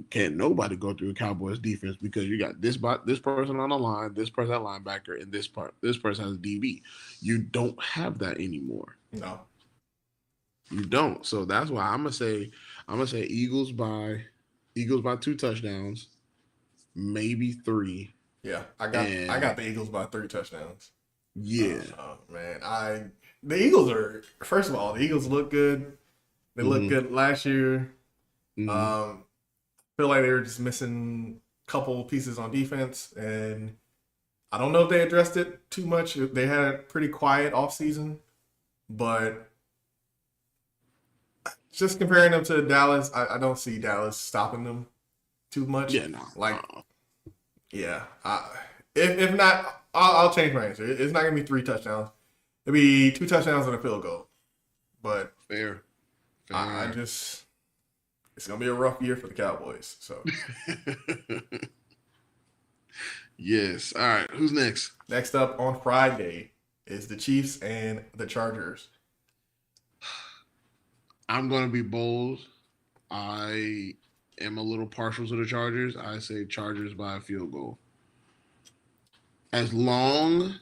S2: can't nobody go through a Cowboys defense because you got this person on the line, this person at linebacker, and this person has DB. You don't have that anymore.
S1: No,
S2: you don't. So that's why I'm gonna say Eagles by 2 touchdowns, maybe 3.
S1: Yeah, I got the Eagles by 3 touchdowns.
S2: Yeah.
S1: Man, the Eagles are, first of all, the Eagles look good. They looked good last year. Feel like they were just missing a couple pieces on defense, and I don't know if they addressed it too much. They had a pretty quiet offseason, but just comparing them to Dallas, I don't see Dallas stopping them too much.
S2: Yeah, no.
S1: Yeah. If not, I'll change my answer. It's not gonna be 3 touchdowns. It'll be 2 touchdowns and a field goal. But
S2: fair.
S1: It's gonna be a rough year for the Cowboys. So
S2: yes. All right. Who's next?
S1: Next up on Friday is the Chiefs and the Chargers.
S2: I'm going to be bold. I am a little partial to the Chargers. I say Chargers by a field goal. As long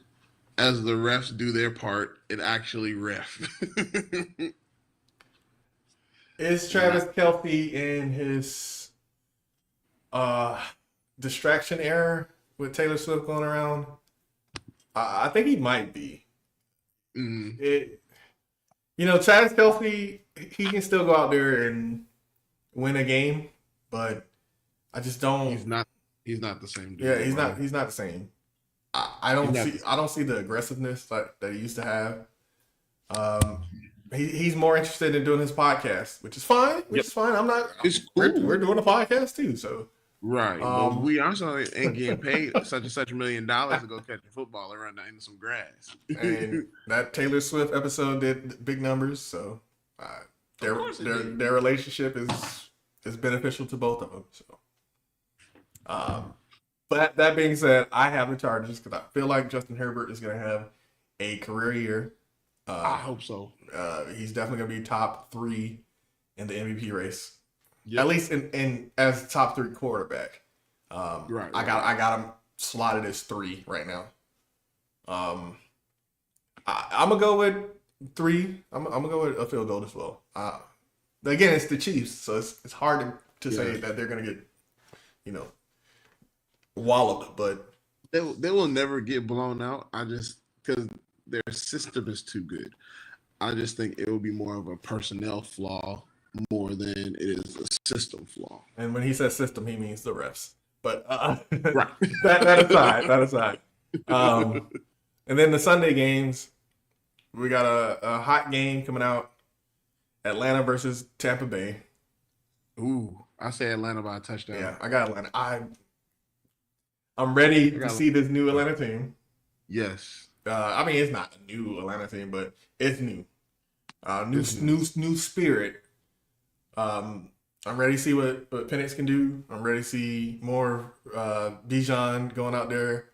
S2: as the refs do their part and actually ref.
S1: Is Travis Kelce in his distraction era with Taylor Swift going around? I think he might be. It, Travis Kelce, he can still go out there and win a game, but I just don't.
S2: He's not the same dude.
S1: Yeah, he's not the same. I don't see the aggressiveness that he used to have. He's more interested in doing his podcast, which is fine. I'm not.
S2: It's cool.
S1: We're doing a podcast too, so
S2: right. But we also ain't getting paid such and such $1 million to go catch a football and run down into some grass.
S1: And that Taylor Swift episode did big numbers, so their relationship is beneficial to both of them. So, but that being said, I have the Chargers because I feel like Justin Herbert is going to have a career year.
S2: I hope so.
S1: He's definitely going to be top 3 in the MVP race, at least in as top 3 quarterback. Right. I got him slotted as 3 right now. I'm gonna go with 3. I'm gonna go with a field goal as well. Again, it's the Chiefs, so it's hard to say that they're gonna get, walloped, but
S2: they will never get blown out. I just because their system is too good. I just think it will be more of a personnel flaw more than it is a system flaw.
S1: And when he says system, he means the refs. But
S2: right.
S1: that aside. And then the Sunday games, we got a hot game coming out. Atlanta versus Tampa Bay.
S2: Ooh, I say Atlanta by a touchdown.
S1: Yeah, I got Atlanta. I'm ready to see this new Atlanta team.
S2: Yes.
S1: It's not a new Atlanta team, but it's new. New spirit. I'm ready to see what Penix can do. I'm ready to see more Bijan going out there,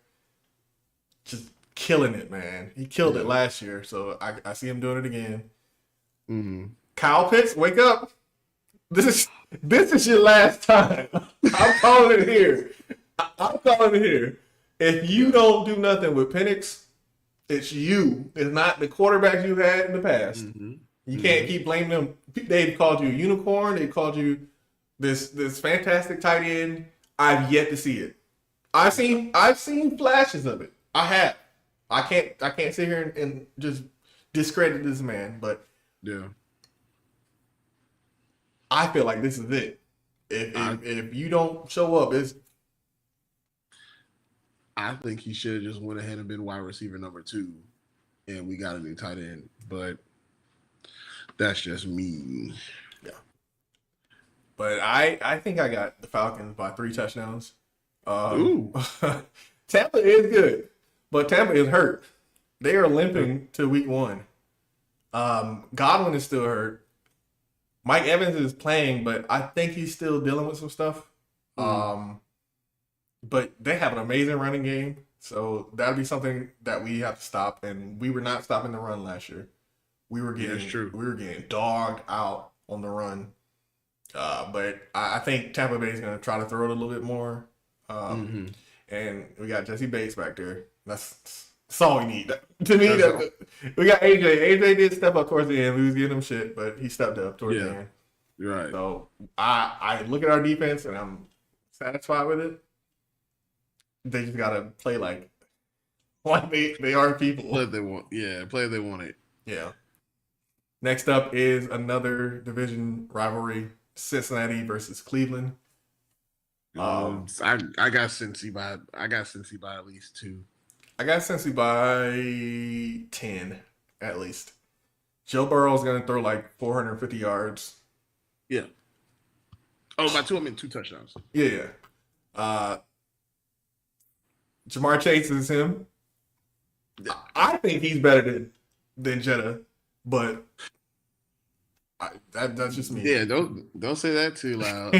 S1: just killing it, man. He killed it last year, so I see him doing it again.
S2: Mm-hmm.
S1: Kyle Pitts, wake up! This is your last time. I'm calling it here. I'm calling it here. If you don't do nothing with Penix, it's you. It's not the quarterbacks you had in the past. Mm-hmm. You can't keep blaming them. They've called you a unicorn. They've called you this fantastic tight end. I've yet to see it. I've seen flashes of it. I have. I can't sit here and just discredit this man, but
S2: yeah,
S1: I feel like this is it. If you don't show up,
S2: I think he should have just went ahead and been wide receiver number 2, and we got a new tight end. But that's just me.
S1: Yeah. But I think I got the Falcons by 3 touchdowns.
S2: Ooh.
S1: Tampa is good, but Tampa is hurt. They are limping to week 1. Godwin is still hurt. Mike Evans is playing, but I think he's still dealing with some stuff. But they have an amazing running game, so that'll be something that we have to stop. And we were not stopping the run last year. We were getting dogged out on the run. But I think Tampa Bay is going to try to throw it a little bit more. And we got Jesse Bates back there. That's all we need. To me, we got AJ. AJ did step up towards the end. We was giving him shit, but he stepped up towards the end.
S2: Right.
S1: So I look at our defense and I'm satisfied with it. They just gotta play like they are people.
S2: Play they want. Yeah, play they want it.
S1: Yeah. Next up is another division rivalry: Cincinnati versus Cleveland.
S2: I got Cincy by at least 2.
S1: I got Cincy by 10 at least. Joe Burrow's gonna throw like 450 yards.
S2: Yeah. Oh, by 2 I mean 2 touchdowns.
S1: Yeah. Jamar Chase is him. I think he's better than Jetta, but that's just me.
S2: Yeah, don't say that too loud.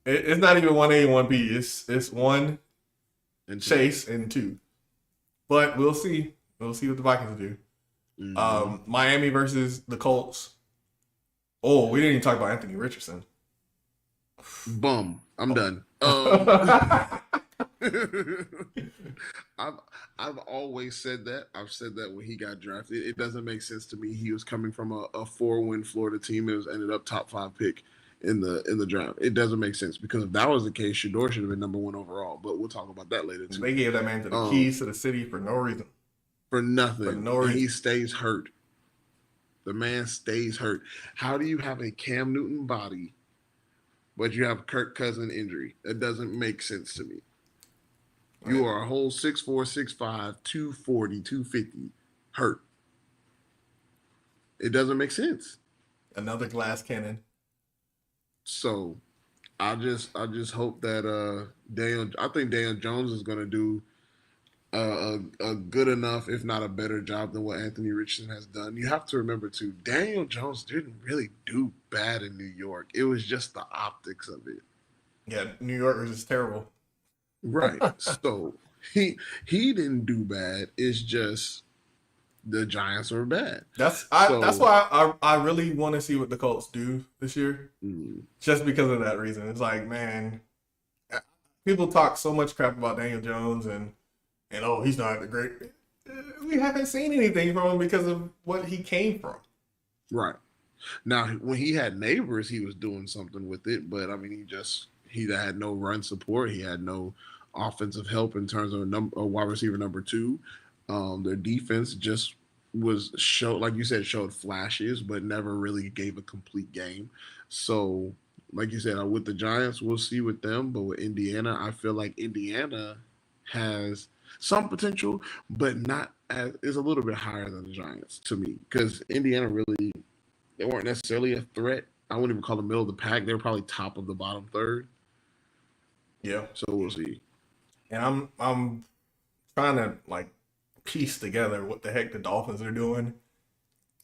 S1: It's not even 1A, 1B. It's 1 and Chase and 2. But we'll see. We'll see what the Vikings do. Miami versus the Colts. Oh, we didn't even talk about Anthony Richardson.
S2: Bum. I'm done. I've I've always said that. I've said that when he got drafted. It doesn't make sense to me. He was coming from a 4-win Florida team. It was ended up top 5 pick in the draft. It doesn't make sense because if that was the case, Shador should have been number 1 overall. But we'll talk about that later too.
S1: They gave that man to the keys to the city for no reason.
S2: For nothing.
S1: For no reason.
S2: And he stays hurt. The man stays hurt. How do you have a Cam Newton body, but you have Kirk Cousins injury? That doesn't make sense to me. Right. You are a whole 6'4", 6'5", 240, 250, hurt. It doesn't make sense.
S1: Another glass cannon.
S2: So I just hope that I think Daniel Jones is going to do a good enough, if not a better job than what Anthony Richardson has done. You have to remember too, Daniel Jones didn't really do bad in New York. It was just the optics of it.
S1: Yeah, New York was just terrible.
S2: Right. So he didn't do bad. It's just the Giants are bad.
S1: That's why I really want to see what the Colts do this year. Just because of that reason. It's like, man, people talk so much crap about Daniel Jones and oh, he's not the great. We haven't seen anything from him because of what he came from.
S2: Right. Now, when he had Neighbors, he was doing something with it, but I mean, he had no run support. He had no offensive help in terms of a wide receiver number 2. Their defense just showed flashes, but never really gave a complete game. So, like you said, with the Giants, we'll see with them. But with Indiana, I feel like Indiana has some potential, but is a little bit higher than the Giants to me, because Indiana really, they weren't necessarily a threat. I wouldn't even call them middle of the pack. They were probably top of the bottom third.
S1: Yeah.
S2: So we'll see.
S1: And I'm trying to like piece together what the heck the Dolphins are doing,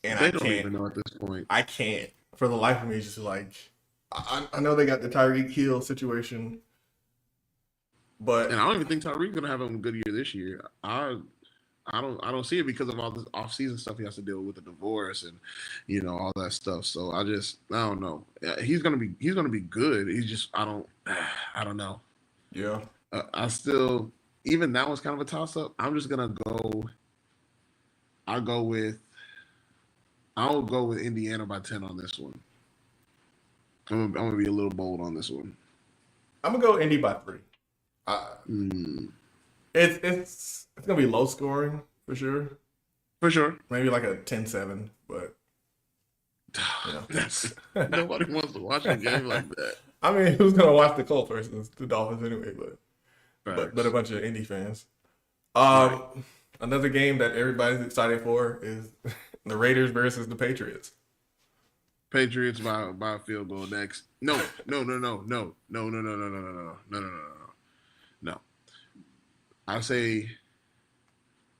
S1: and
S2: they don't even know at this point.
S1: I can't for the life of me. Just like I know they got the Tyreek Hill situation. But
S2: I don't even think Tyreek's gonna have a good year this year. I don't see it because of all this off-season stuff he has to deal with, the divorce and all that stuff. So I don't know. He's gonna be good. He's just I don't know.
S1: Yeah.
S2: Even that was kind of a toss-up. I'm just gonna go. I'll go with Indiana by 10 on this one. I'm gonna be a little bold on this one.
S1: I'm gonna go Indy by 3. It's gonna be low scoring for sure.
S2: For sure.
S1: Maybe like a 10-7, but
S2: nobody wants to watch a game like that.
S1: I mean, who's gonna watch the Colts versus the Dolphins anyway? But a bunch of Indy fans. Right. Another game that everybody's excited for is the Raiders versus the Patriots.
S2: Patriots by a field goal next. No. I say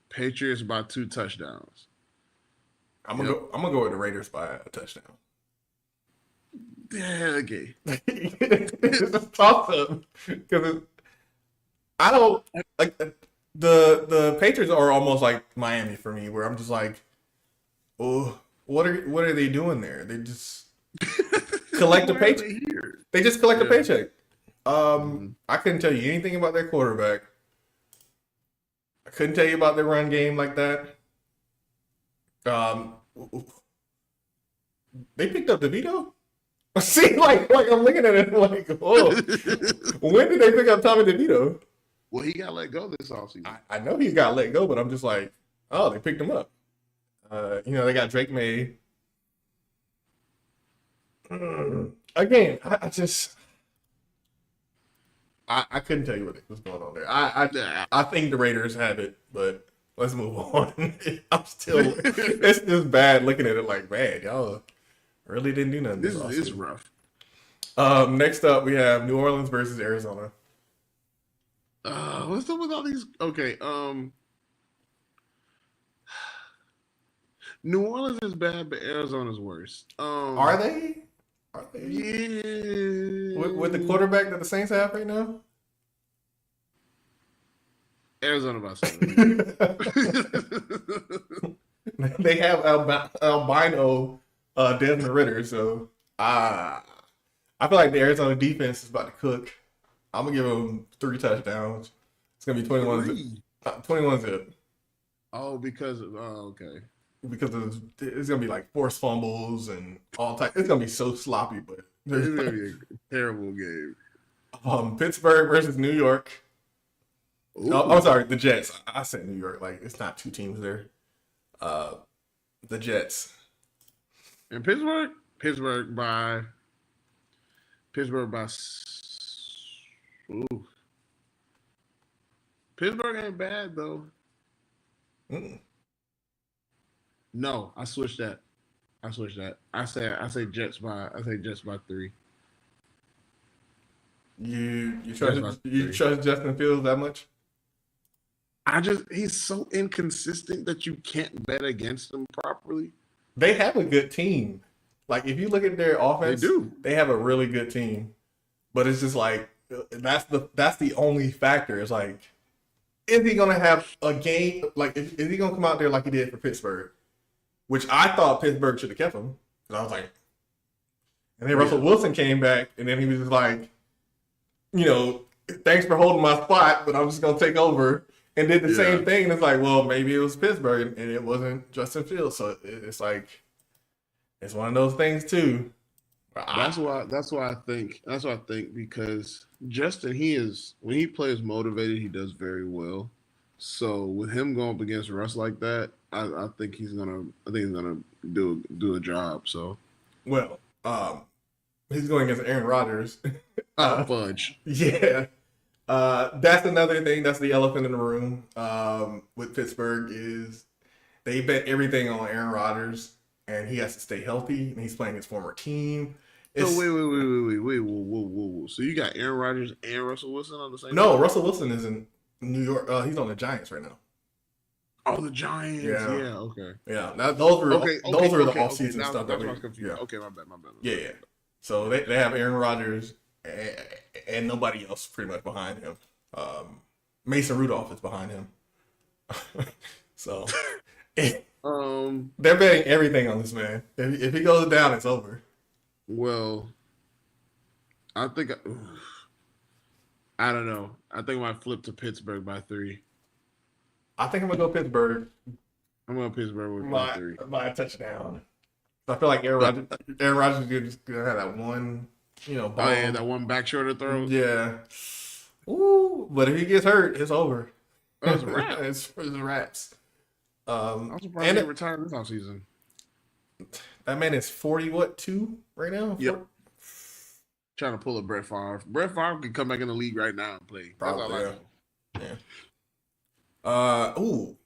S2: Patriots by 2 touchdowns.
S1: I'm gonna go with the Raiders by a touchdown.
S2: Yeah, okay.
S1: It's a toss-up because I don't like the Patriots are almost like Miami for me, where I'm just like, oh, what are they doing there? They just collect a paycheck. They just collect a paycheck. I couldn't tell you anything about their quarterback. I couldn't tell you about their run game like that. They picked up DeVito. See, like I'm looking at it like, oh, when did they pick up Tommy DeVito?
S2: Well, he got let go this offseason.
S1: I know he got let go, but I'm just like, oh, they picked him up. They got Drake May. Again, I couldn't tell you what was going on there. I think the Raiders have it, but let's move on. It's just bad looking at it like, man, y'all really didn't do nothing.
S2: This is rough.
S1: Next up, we have New Orleans versus Arizona.
S2: What's up with all these? Okay, New Orleans is bad, but Arizona's worse.
S1: Are they?
S2: Yeah.
S1: With the quarterback that the Saints have right now?
S2: Arizona by 7.
S1: They have albino Desmond Ritter, so I feel like the Arizona defense is about to cook. I'm gonna give them 3 touchdowns. It's gonna be 21 zip. 21 zip.
S2: Oh, because of, okay.
S1: Because it's gonna be like forced fumbles and all type. It's gonna be so sloppy, but
S2: It's gonna be a terrible game.
S1: Pittsburgh versus New York. Oh, I'm sorry, the Jets. I said New York. Like it's not two teams there. The Jets.
S2: And Pittsburgh by. Ooh. Pittsburgh ain't bad though. Mm-mm. No, I switched that. I say Jets by 3.
S1: You trust Justin Fields that much?
S2: He's so inconsistent that you can't bet against him properly.
S1: They have a good team. Like if you look at their offense,
S2: they do.
S1: They have a really good team. But it's just like that's the only factor. It's like, is he gonna have a game? Like is he gonna come out there like he did for Pittsburgh? Which I thought Pittsburgh should have kept him. And I was like, and then Russell Wilson came back, and then he was just like, thanks for holding my spot, but I'm just gonna take over. And did the same thing. And it's like, well, maybe it was Pittsburgh and it wasn't Justin Fields. So it's like, it's one of those things too.
S2: That's why I think because Justin, when he plays motivated, he does very well. So with him going up against Russ like that, I think he's gonna do a job. So
S1: well, he's going against Aaron Rodgers.
S2: Fudge.
S1: Yeah. That's another thing. That's the elephant in the room with Pittsburgh is they bet everything on Aaron Rodgers, and he has to stay healthy, and he's playing his former team.
S2: So wait, whoa. So you got Aaron Rodgers and Russell Wilson on the same?
S1: No, Russell Wilson is in New York. He's on the Giants right now.
S2: Oh, the Giants. Yeah. Okay.
S1: Yeah. Those were the off-season stuff.
S2: That was confused. Okay, my bad.
S1: Yeah. So they have Aaron Rodgers and nobody else pretty much behind him. Mason Rudolph is behind him. So they're betting everything on this man. If he goes down, it's over.
S2: Well, I think I don't know. I think I might flip to Pittsburgh by 3.
S1: I think I'm gonna go Pittsburgh.
S2: I'm going Pittsburgh with 3
S1: by a touchdown. I feel like Aaron Rodgers is gonna have that one, ball.
S2: Oh yeah, that one back shoulder throw.
S1: Yeah. Ooh, but if he gets hurt, it's over.
S2: It's a wrap.
S1: It's wraps.
S2: I'm surprised he retired this offseason.
S1: That man is 2 right now?
S2: Yep. Trying to pull a Brett Favre. Brett Favre could come back in the league right now and play.
S1: Probably, yeah.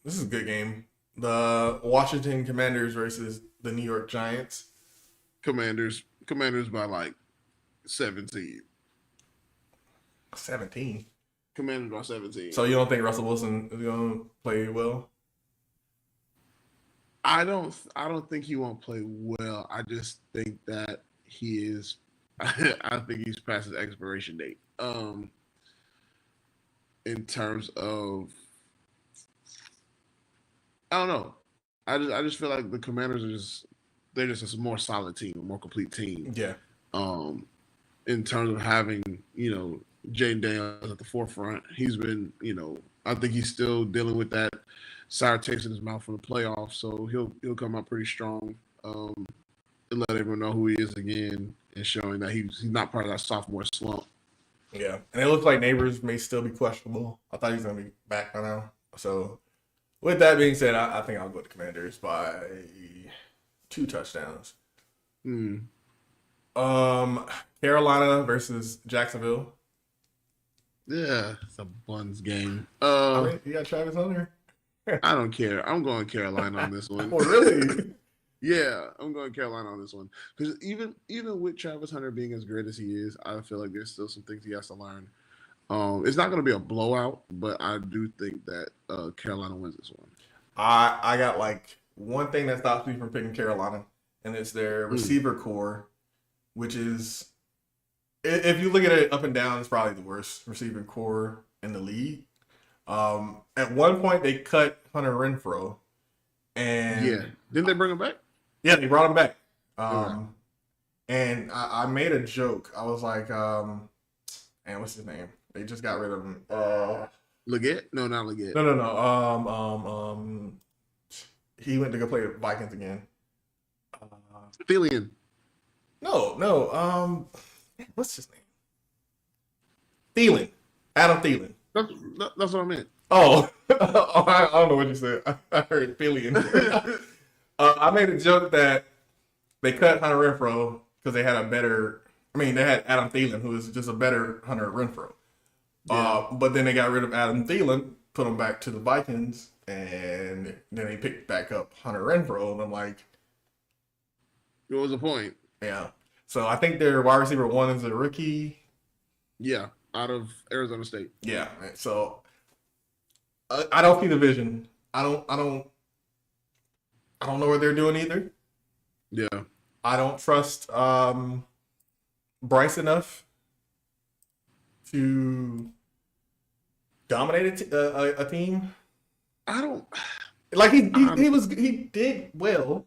S1: This is a good game. The Washington Commanders versus the New York Giants.
S2: Commanders by like 17.
S1: 17?
S2: Commanders by 17.
S1: So you don't think Russell Wilson is going to play well?
S2: I don't think he won't play well. I just think that he is. I think he's past his expiration date. In terms of, I don't know. I just feel like the Commanders they're just a more solid team, a more complete team.
S1: Yeah.
S2: In terms of having Jayden Daniels at the forefront, he's been I think he's still dealing with that sour taste in his mouth from the playoffs, so he'll come out pretty strong and let everyone know who he is again, and showing that he's not part of that sophomore slump.
S1: Yeah, and it looks like Neighbors may still be questionable. I thought he was going to be back by now. So, with that being said, I think I'll go to Commanders by 2 touchdowns. Carolina versus Jacksonville.
S2: Yeah, it's a buns game.
S1: You got Travis Hunter?
S2: I don't care. I'm going Carolina on this one.
S1: Oh, really?
S2: Yeah, I'm going Carolina on this one. Because even with Travis Hunter being as great as he is, I feel like there's still some things he has to learn. It's not going to be a blowout, but I do think that Carolina wins this one.
S1: I got like one thing that stops me from picking Carolina, and it's their receiver core, which is, if you look at it up and down, it's probably the worst receiver core in the league. At one point, they cut Hunter Renfrow, and
S2: didn't they bring him back?
S1: Yeah, they brought him back. And I made a joke. I was like, and what's his name? They just got rid of him.
S2: Leggett? No, not Leggett.
S1: No. He went to go play the Vikings again.
S2: Thielen.
S1: No. What's his name? Thielen. Adam Thielen.
S2: That's what I meant.
S1: Oh, I don't know what you said. I heard Thielen. I made a joke that they cut Hunter Renfro because they had a better. I mean, they had Adam Thielen, who is just a better Hunter Renfro. Yeah. But then they got rid of Adam Thielen, put him back to the Vikings, and then they picked back up Hunter Renfro, and I'm like,
S2: what was the point?
S1: Yeah. So I think their wide receiver 1 is a rookie.
S2: Yeah, out of Arizona State.
S1: Yeah. So I don't see the vision. I don't know what they're doing either.
S2: Yeah.
S1: I don't trust Bryce enough to dominate a team.
S2: I don't
S1: like he did well,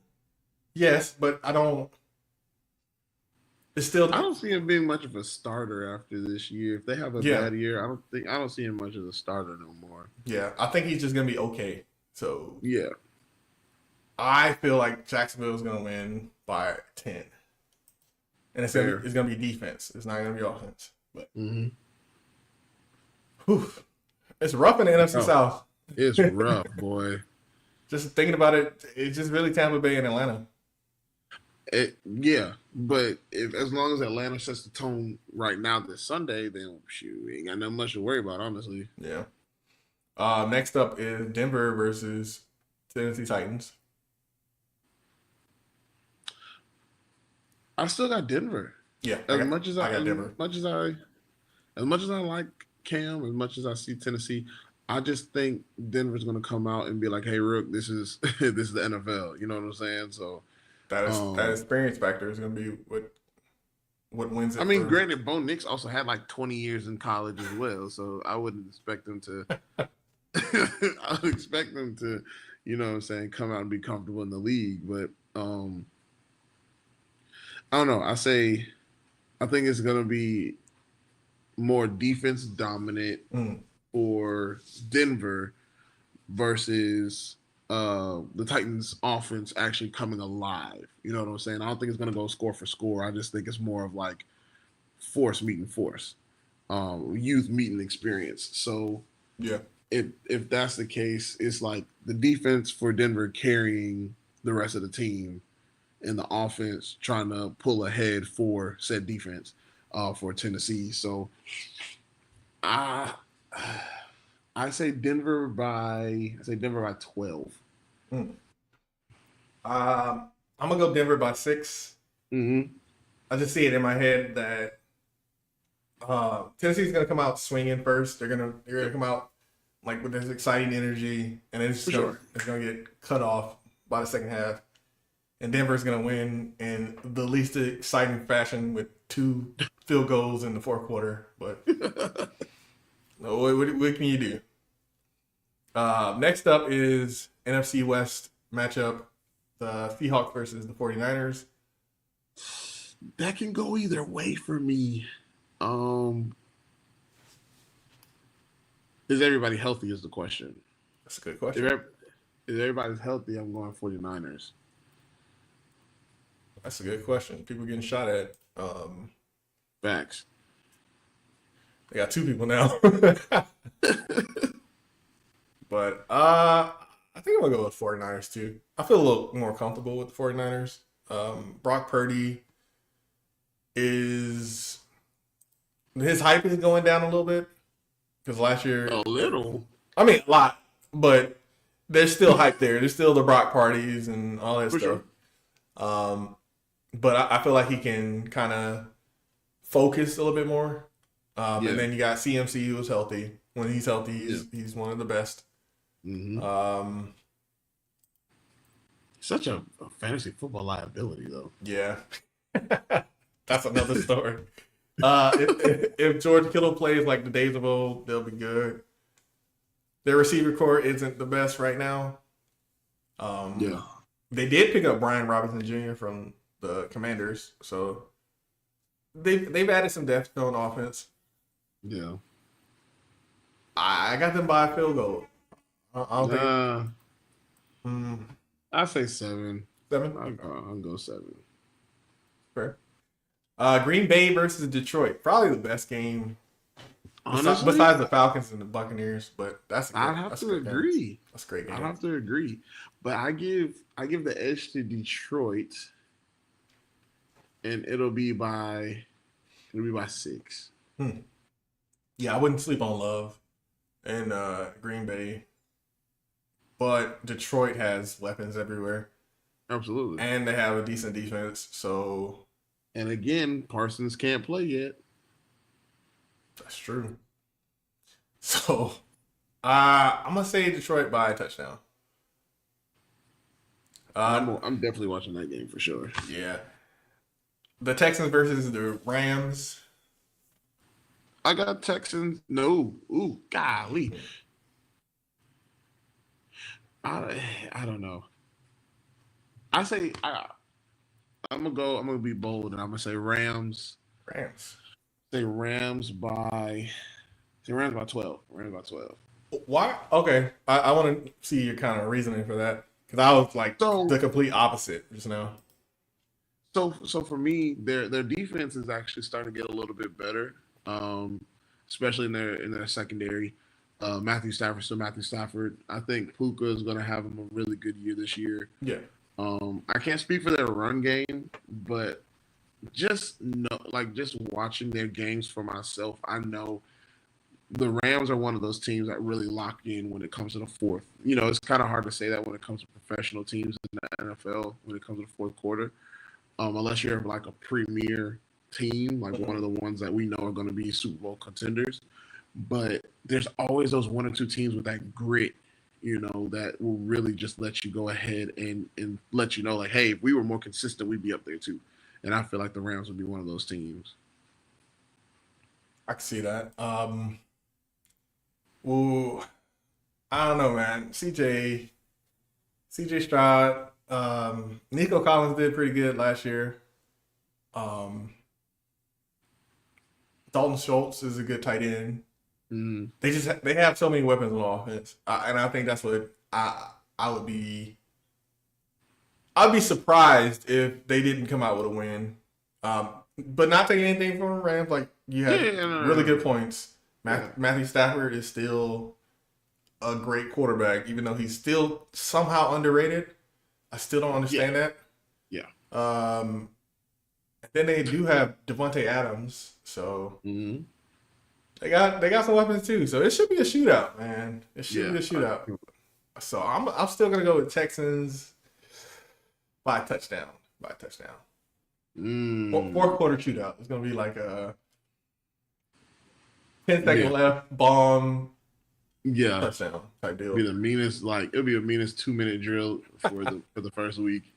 S1: yes, but I don't. It's still.
S2: I don't see him being much of a starter after this year. If they have a bad year, I don't see him much as a starter no more.
S1: Yeah, I think he's just gonna be okay. So
S2: yeah,
S1: I feel like Jacksonville is gonna win by 10, and it's gonna be defense. It's not gonna be offense. But it's rough in the NFC South.
S2: It's rough, boy.
S1: Just thinking about it, it's just really Tampa Bay and Atlanta.
S2: Yeah, but as long as Atlanta sets the tone right now this Sunday, then shoot, we ain't got nothing much to worry about, honestly.
S1: Yeah. Next up is Denver versus Tennessee Titans.
S2: I still got Denver.
S1: Yeah,
S2: as much as I like Cam, as much as I see Tennessee, I just think Denver's going to come out and be like, "Hey, Rook, this is the NFL." You know what I'm saying? So.
S1: That experience factor is going to be what wins it.
S2: I mean, granted, Bo Nix also had like 20 years in college as well, so I wouldn't expect them to. I would expect them to, you know what I'm saying, come out and be comfortable in the league. But I don't know. I think it's going to be more defense dominant for Denver versus the Titans offense actually coming alive. You know what I'm saying? I don't think it's going to go score for score. I just think it's more of like force meeting force, youth meeting experience. So
S1: yeah,
S2: if that's the case, it's like the defense for Denver carrying the rest of the team and the offense trying to pull ahead for said defense for Tennessee. So I say Denver by 12.
S1: I'm gonna go Denver by 6. I just see it in my head that Tennessee's gonna come out swinging first. They're gonna come out like with this exciting energy, and then it's gonna get cut off by the second half. And Denver's gonna win in the least exciting fashion with 2 field goals in the fourth quarter. But what can you do? Next up is NFC West matchup, the Seahawks versus the 49ers.
S2: That can go either way for me. Is everybody healthy is the question.
S1: That's a good question.
S2: If everybody's healthy, I'm going 49ers.
S1: That's a good question. People getting shot at.
S2: Facts.
S1: They got 2 people now. But I think I'm going to go with 49ers too. I feel a little more comfortable with the 49ers. Brock Purdy his hype is going down a little bit because last year.
S2: A little?
S1: I mean, a lot, but there's still hype there. There's still the Brock parties and all that stuff. Sure. But I feel like he can kind of focus a little bit more. And then you got CMC who's healthy. When he's healthy, he's one of the best.
S2: Such a fantasy football liability, though.
S1: Yeah. That's another story. If George Kittle plays like the days of old, they'll be good. Their receiver core isn't the best right now. They did pick up Brian Robinson Jr. from the Commanders. So they've added some depth on offense.
S2: Yeah.
S1: I got them by a field goal. I don't think.
S2: I say 7.
S1: 7.
S2: I'll go 7.
S1: Fair. Green Bay versus Detroit. Probably the best game.
S2: Honestly,
S1: besides the Falcons and the Buccaneers, but
S2: I'd have to agree.
S1: That's a great game.
S2: I'd have to agree, but I give the edge to Detroit, and it'll be by 6.
S1: Yeah, I wouldn't sleep on Love and Green Bay, but Detroit has weapons everywhere.
S2: Absolutely,
S1: and they have a decent defense. So,
S2: and again, Parsons can't play yet.
S1: That's true. So, I'm gonna say Detroit by a touchdown.
S2: I'm definitely watching that game for sure.
S1: Yeah. The Texans versus the Rams.
S2: I got Texans. No. Ooh, golly. I don't know. I say I'm gonna be bold and I'm gonna say Rams. Say Rams by 12. Rams by 12.
S1: Why? Okay. I want to see your kind of reasoning for that. Because I was like the complete opposite just now.
S2: So for me, their defense is actually starting to get a little bit better, especially in their secondary. Matthew Stafford. I think Puka is going to have him a really good year this year.
S1: Yeah.
S2: I can't speak for their run game, but just watching their games for myself, I know the Rams are one of those teams that really lock in when it comes to the fourth. You know, it's kind of hard to say that when it comes to professional teams in the NFL when it comes to the fourth quarter, unless you're like a premier team, like one of the ones that we know are going to be Super Bowl contenders. But there's always those one or two teams with that grit, you know, that will really just let you go ahead and let you know, like, hey, if we were more consistent, we'd be up there too. And I feel like the Rams would be one of those teams.
S1: I can see that. Well, I don't know, man. CJ Stroud, Nico Collins did pretty good last year. Dalton Schultz is a good tight end. They have so many weapons on offense, and I think that's what I would be. I'd be surprised if they didn't come out with a win. But not taking anything from the Rams, like you had really good points. Matthew Stafford is still a great quarterback, even though he's still somehow underrated. I still don't understand that.
S2: Yeah.
S1: Then they do have Devontae Adams, so they got some weapons too. So it should be a shootout, man. It should be a shootout. So I'm still gonna go with Texans by a touchdown. Fourth quarter shootout. It's gonna be like a 10-second left bomb.
S2: Yeah,
S1: touchdown type deal.
S2: It'll be a meanest 2-minute drill for the first week.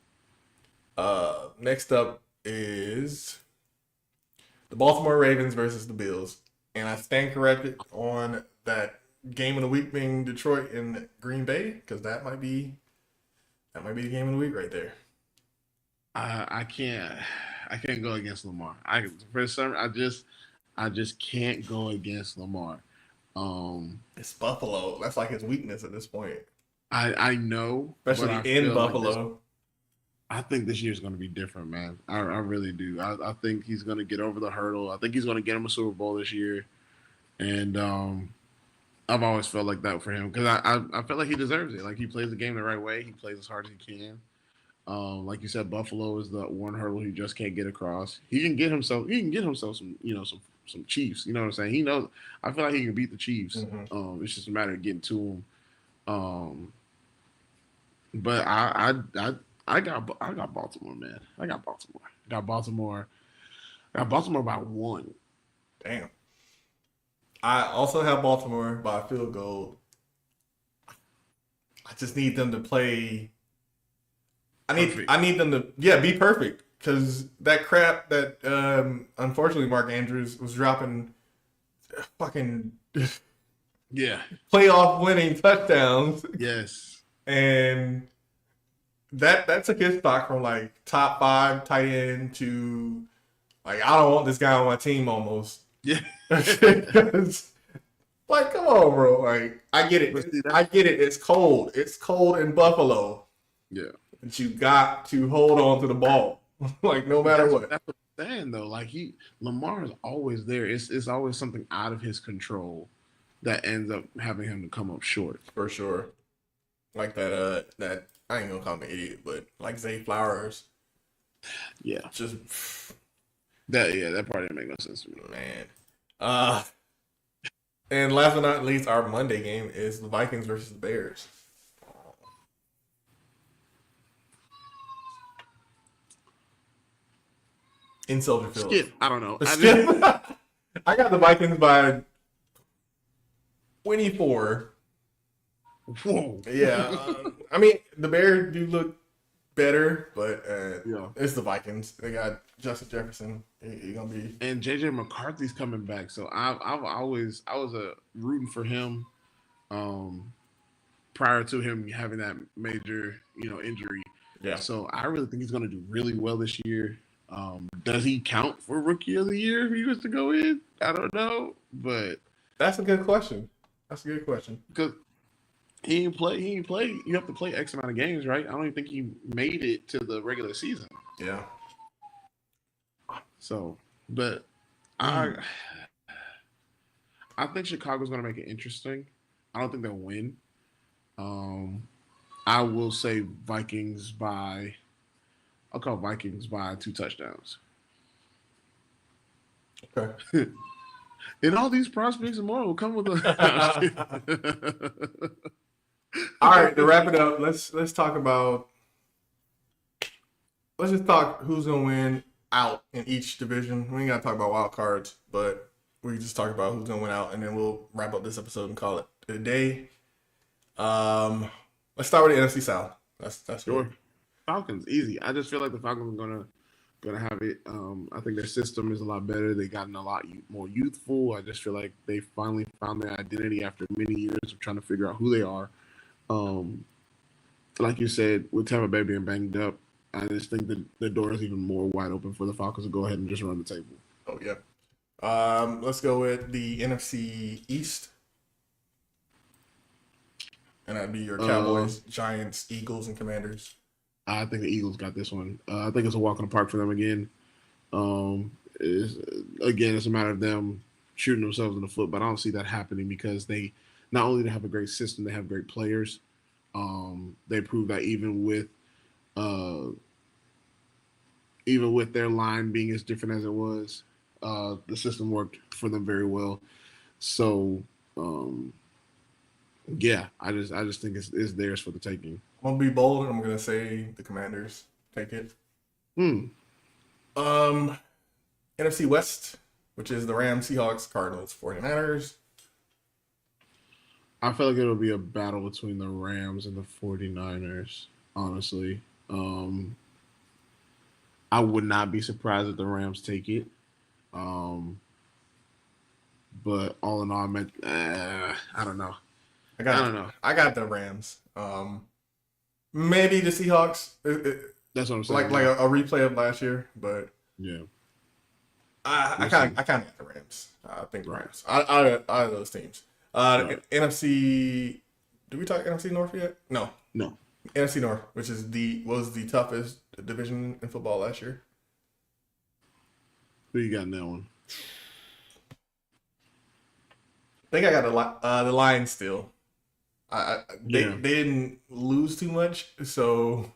S1: Next up is the Baltimore Ravens versus the Bills, and I stand corrected on that game of the week being Detroit and Green Bay because that might be the game of the week right there.
S2: I can't go against Lamar. I just can't go against Lamar.
S1: It's Buffalo. That's like his weakness at this point.
S2: I know,
S1: especially in Buffalo.
S2: I think this year's going to be different, man. I really do. I think he's going to get over the hurdle. I think he's going to get him a Super Bowl this year, and I've always felt like that for him because I feel like he deserves it. Like he plays the game the right way. He plays as hard as he can. Like you said, Buffalo is the one hurdle he just can't get across. He can get himself some Chiefs. You know what I'm saying? He knows. I feel like he can beat the Chiefs. It's just a matter of getting to him. But I got Baltimore, man. I got Baltimore by 1.
S1: Damn. I also have Baltimore by a field goal. I just need them to play. I need them to be perfect because that crap that unfortunately Mark Andrews was dropping fucking playoff winning touchdowns.
S2: Yes.
S1: And that took his stock from like top 5 tight end to like I don't want this guy on my team almost.
S2: Yeah.
S1: Like, come on, bro. Like, I get it. I get it. It's cold. It's cold in Buffalo.
S2: Yeah.
S1: But you got to hold on to the ball. Like, no matter what.
S2: That's what I'm saying, though. Like, Lamar is always there. It's always something out of his control that ends up having him to come up short.
S1: For sure. Like that I ain't gonna call him an idiot, but like Zay Flowers.
S2: Yeah.
S1: Just
S2: that part didn't make no sense to me.
S1: Man. And last but not least, our Monday game is the Vikings versus the Bears. In Soldier Field.
S2: Skip. I don't know.
S1: I got the Vikings by 24.
S2: Whoa.
S1: Yeah. I mean, the Bears do look better, but it's the Vikings. They got Justin Jefferson. He's gonna be,
S2: and JJ McCarthy's coming back. So I was rooting for him prior to him having that major injury.
S1: Yeah.
S2: So I really think he's gonna do really well this year. Does he count for Rookie of the Year if he was to go in? I don't know, but
S1: that's a good question.
S2: Because he ain't play. You have to play X amount of games, right? I don't even think he made it to the regular season.
S1: Yeah.
S2: So, but I think Chicago's going to make it interesting. I don't think they'll win. I will say Vikings by. I'll call Vikings by 2 touchdowns.
S1: Okay.
S2: And all these prospects and more will come with a.
S1: All right, to wrap it up, let's talk about. Let's just talk who's gonna win out in each division. We ain't gotta talk about wild cards, but we just talk about who's gonna win out, and then we'll wrap up this episode and call it a day. Let's start with the NFC South. That's
S2: sure. Falcons, easy. I just feel like the Falcons are gonna have it. I think their system is a lot better. They gotten a lot more youthful. I just feel like they finally found their identity after many years of trying to figure out who they are. Like you said, with Tampa Bay being banged up, I just think that the door is even more wide open for the Falcons to go ahead and just run the table.
S1: Oh yeah. Let's go with the NFC East. And that'd be your Cowboys, Giants, Eagles, and Commanders.
S2: I think the Eagles got this one. I think it's a walk in the park for them again. It's a matter of them shooting themselves in the foot, but I don't see that happening because they not only have a great system, they have great players. They proved that even with their line being as different as it was, the system worked for them very well. So, I just think it's theirs for the taking.
S1: I'm gonna be bold and I'm gonna say the Commanders take it. NFC West, which is the Rams, Seahawks, Cardinals, 49ers.
S2: I feel like it'll be a battle between the Rams and the 49ers, honestly. I would not be surprised if the Rams take it. But all in all, I don't know. I don't know.
S1: I got the Rams. Maybe the Seahawks.
S2: That's what I'm saying.
S1: Like a replay of last year, but
S2: yeah.
S1: I kind of got the Rams. I think the Rams. Out of those teams. NFC. Did we talk NFC North yet? No. NFC North, which is was the toughest division in football last year.
S2: Who you got in that one?
S1: I think I got the Lions still. They didn't lose too much, so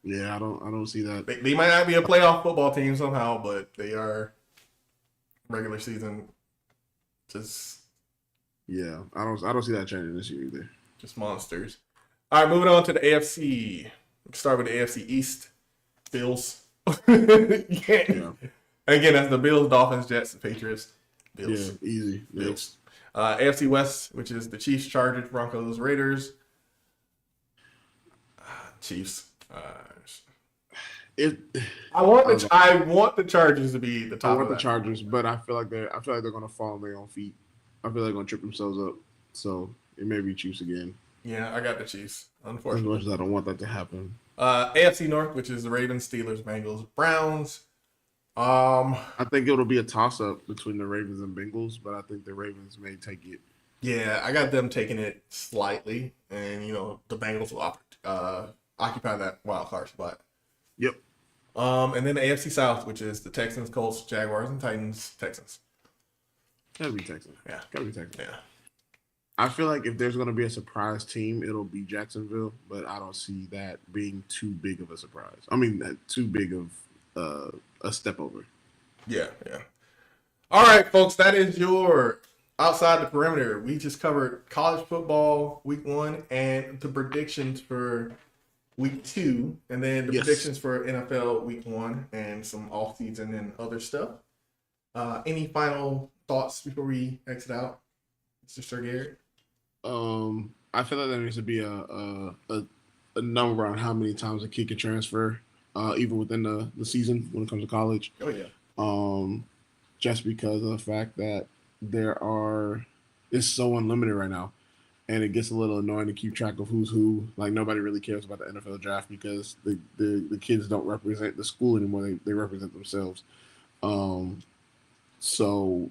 S2: yeah, I don't see that.
S1: They might not be a playoff football team somehow, but they are regular season. Just
S2: I don't see that changing this year either.
S1: Just monsters. All right, moving on to the AFC. Let's start with the AFC East. Bills. Again, that's the Bills, Dolphins, Jets, and Patriots. Bills.
S2: Yeah, easy.
S1: Bills. AFC West, which is the Chiefs, Chargers, Broncos, Raiders. Chiefs. I want the Chargers to be the top.
S2: I want the Chargers, but I feel like they're going to fall on their own feet. I feel like they're going to trip themselves up. So it may be Chiefs again.
S1: Yeah, I got the Chiefs,
S2: As much
S1: unfortunately.
S2: as I don't want that to happen.
S1: AFC North, which is the Ravens, Steelers, Bengals, Browns.
S2: I think it'll be a toss up between the Ravens and Bengals, but I think the Ravens may take it.
S1: Yeah, I got them taking it slightly, and the Bengals will occupy that wild card spot.
S2: Yep.
S1: And then the AFC South, which is the Texans, Colts, Jaguars, and Titans. Texans.
S2: Gotta be Texans.
S1: Yeah.
S2: Gotta be Texans.
S1: Yeah.
S2: I feel like if there's gonna be a surprise team, it'll be Jacksonville, but I don't see that being too big of a surprise. I mean, too big of a step over.
S1: Yeah. All right, folks, that is your Outside the Perimeter. We just covered college football week 1 and the predictions for week 2, and then the predictions for NFL week 1 and some off-season and other stuff. Any final thoughts before we exit out, Mr. Sir Garrett?
S2: I feel like there needs to be a number on how many times a kid can transfer, even within the season when it comes to college.
S1: Oh yeah.
S2: Just because of the fact that it's so unlimited right now, and it gets a little annoying to keep track of who's who. Like nobody really cares about the NFL draft because the kids don't represent the school anymore. They represent themselves. So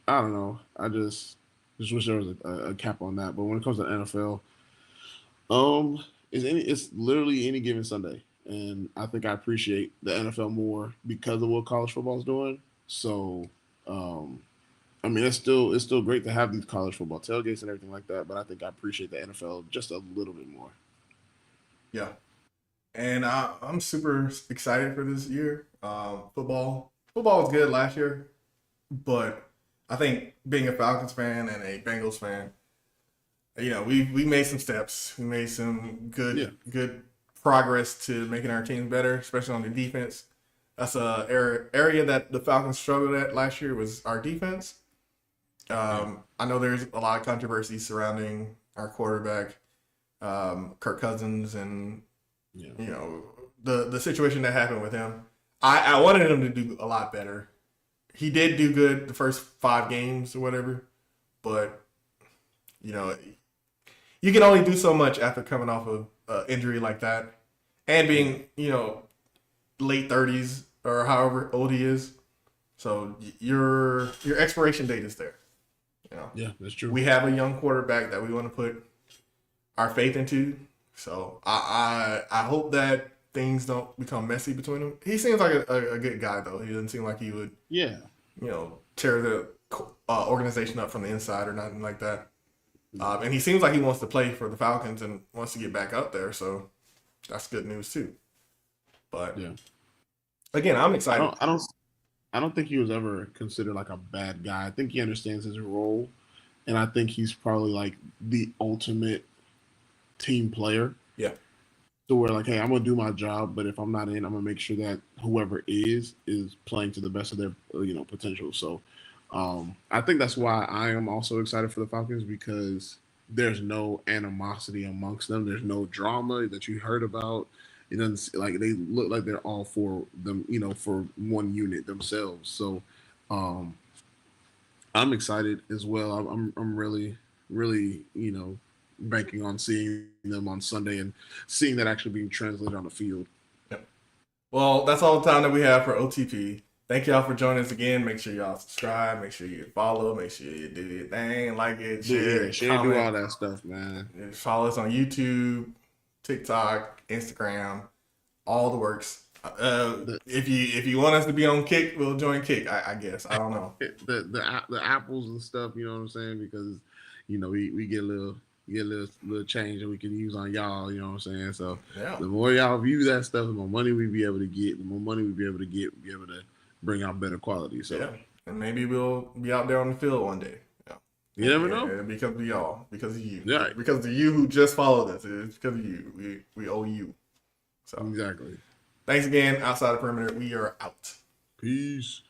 S2: I don't know. I just wish there was a cap on that. But when it comes to NFL, it's literally any given Sunday, and I think I appreciate the NFL more because of what college football is doing. So, I mean, it's still great to have these college football tailgates and everything like that. But I think I appreciate the NFL just a little bit more.
S1: Yeah, and I'm super excited for this year. Football was good last year, but I think being a Falcons fan and a Bengals fan, we made some steps. We made some good progress to making our team better, especially on the defense. That's a area that the Falcons struggled at last year was our defense. I know there's a lot of controversy surrounding our quarterback, Kirk Cousins, and the situation that happened with him. I wanted him to do a lot better. He did do good the first 5 games or whatever, but you can only do so much after coming off of injury like that, and being late 30s or however old he is. So your expiration date is there.
S2: Yeah, that's true.
S1: We have a young quarterback that we want to put our faith into. So I hope that things don't become messy between them. He seems like a good guy, though. He doesn't seem like he would, tear the organization up from the inside or nothing like that. And he seems like he wants to play for the Falcons and wants to get back up there. So that's good news too. But again, I'm excited.
S2: I don't think he was ever considered like a bad guy. I think he understands his role, and I think he's probably like the ultimate team player.
S1: Yeah.
S2: So we're like, hey, I'm gonna do my job, but if I'm not in, I'm gonna make sure that whoever is playing to the best of their potential. So I think that's why I am also excited for the Falcons, because there's no animosity amongst them. There's no drama that you heard about. It doesn't like they look like they're all for them, for one unit themselves. So I'm excited as well. I'm really, really, banking on seeing them on Sunday and seeing that actually being translated on the field.
S1: Yep. Well, that's all the time that we have for OTP. Thank y'all for joining us again. Make sure y'all subscribe. Make sure you follow. Make sure you do your thing, like it, share,
S2: do all that stuff, man.
S1: Follow us on YouTube, TikTok, Instagram, all the works. If you want us to be on Kick, we'll join Kick. I guess I don't know
S2: the apples and stuff. You know what I'm saying? Because we get a little change that we can use on y'all. You know what I'm saying? So the more y'all view that stuff, the more money we be able to get. The more money we be able to get, we'll be able to bring out better quality. So
S1: and maybe we'll be out there on the field one day.
S2: You never know.
S1: Because of y'all, because of you,
S2: right.
S1: Because of you who just followed us. It's because of you. We owe you. So
S2: exactly.
S1: Thanks again, Outside the Perimeter. We are out.
S2: Peace.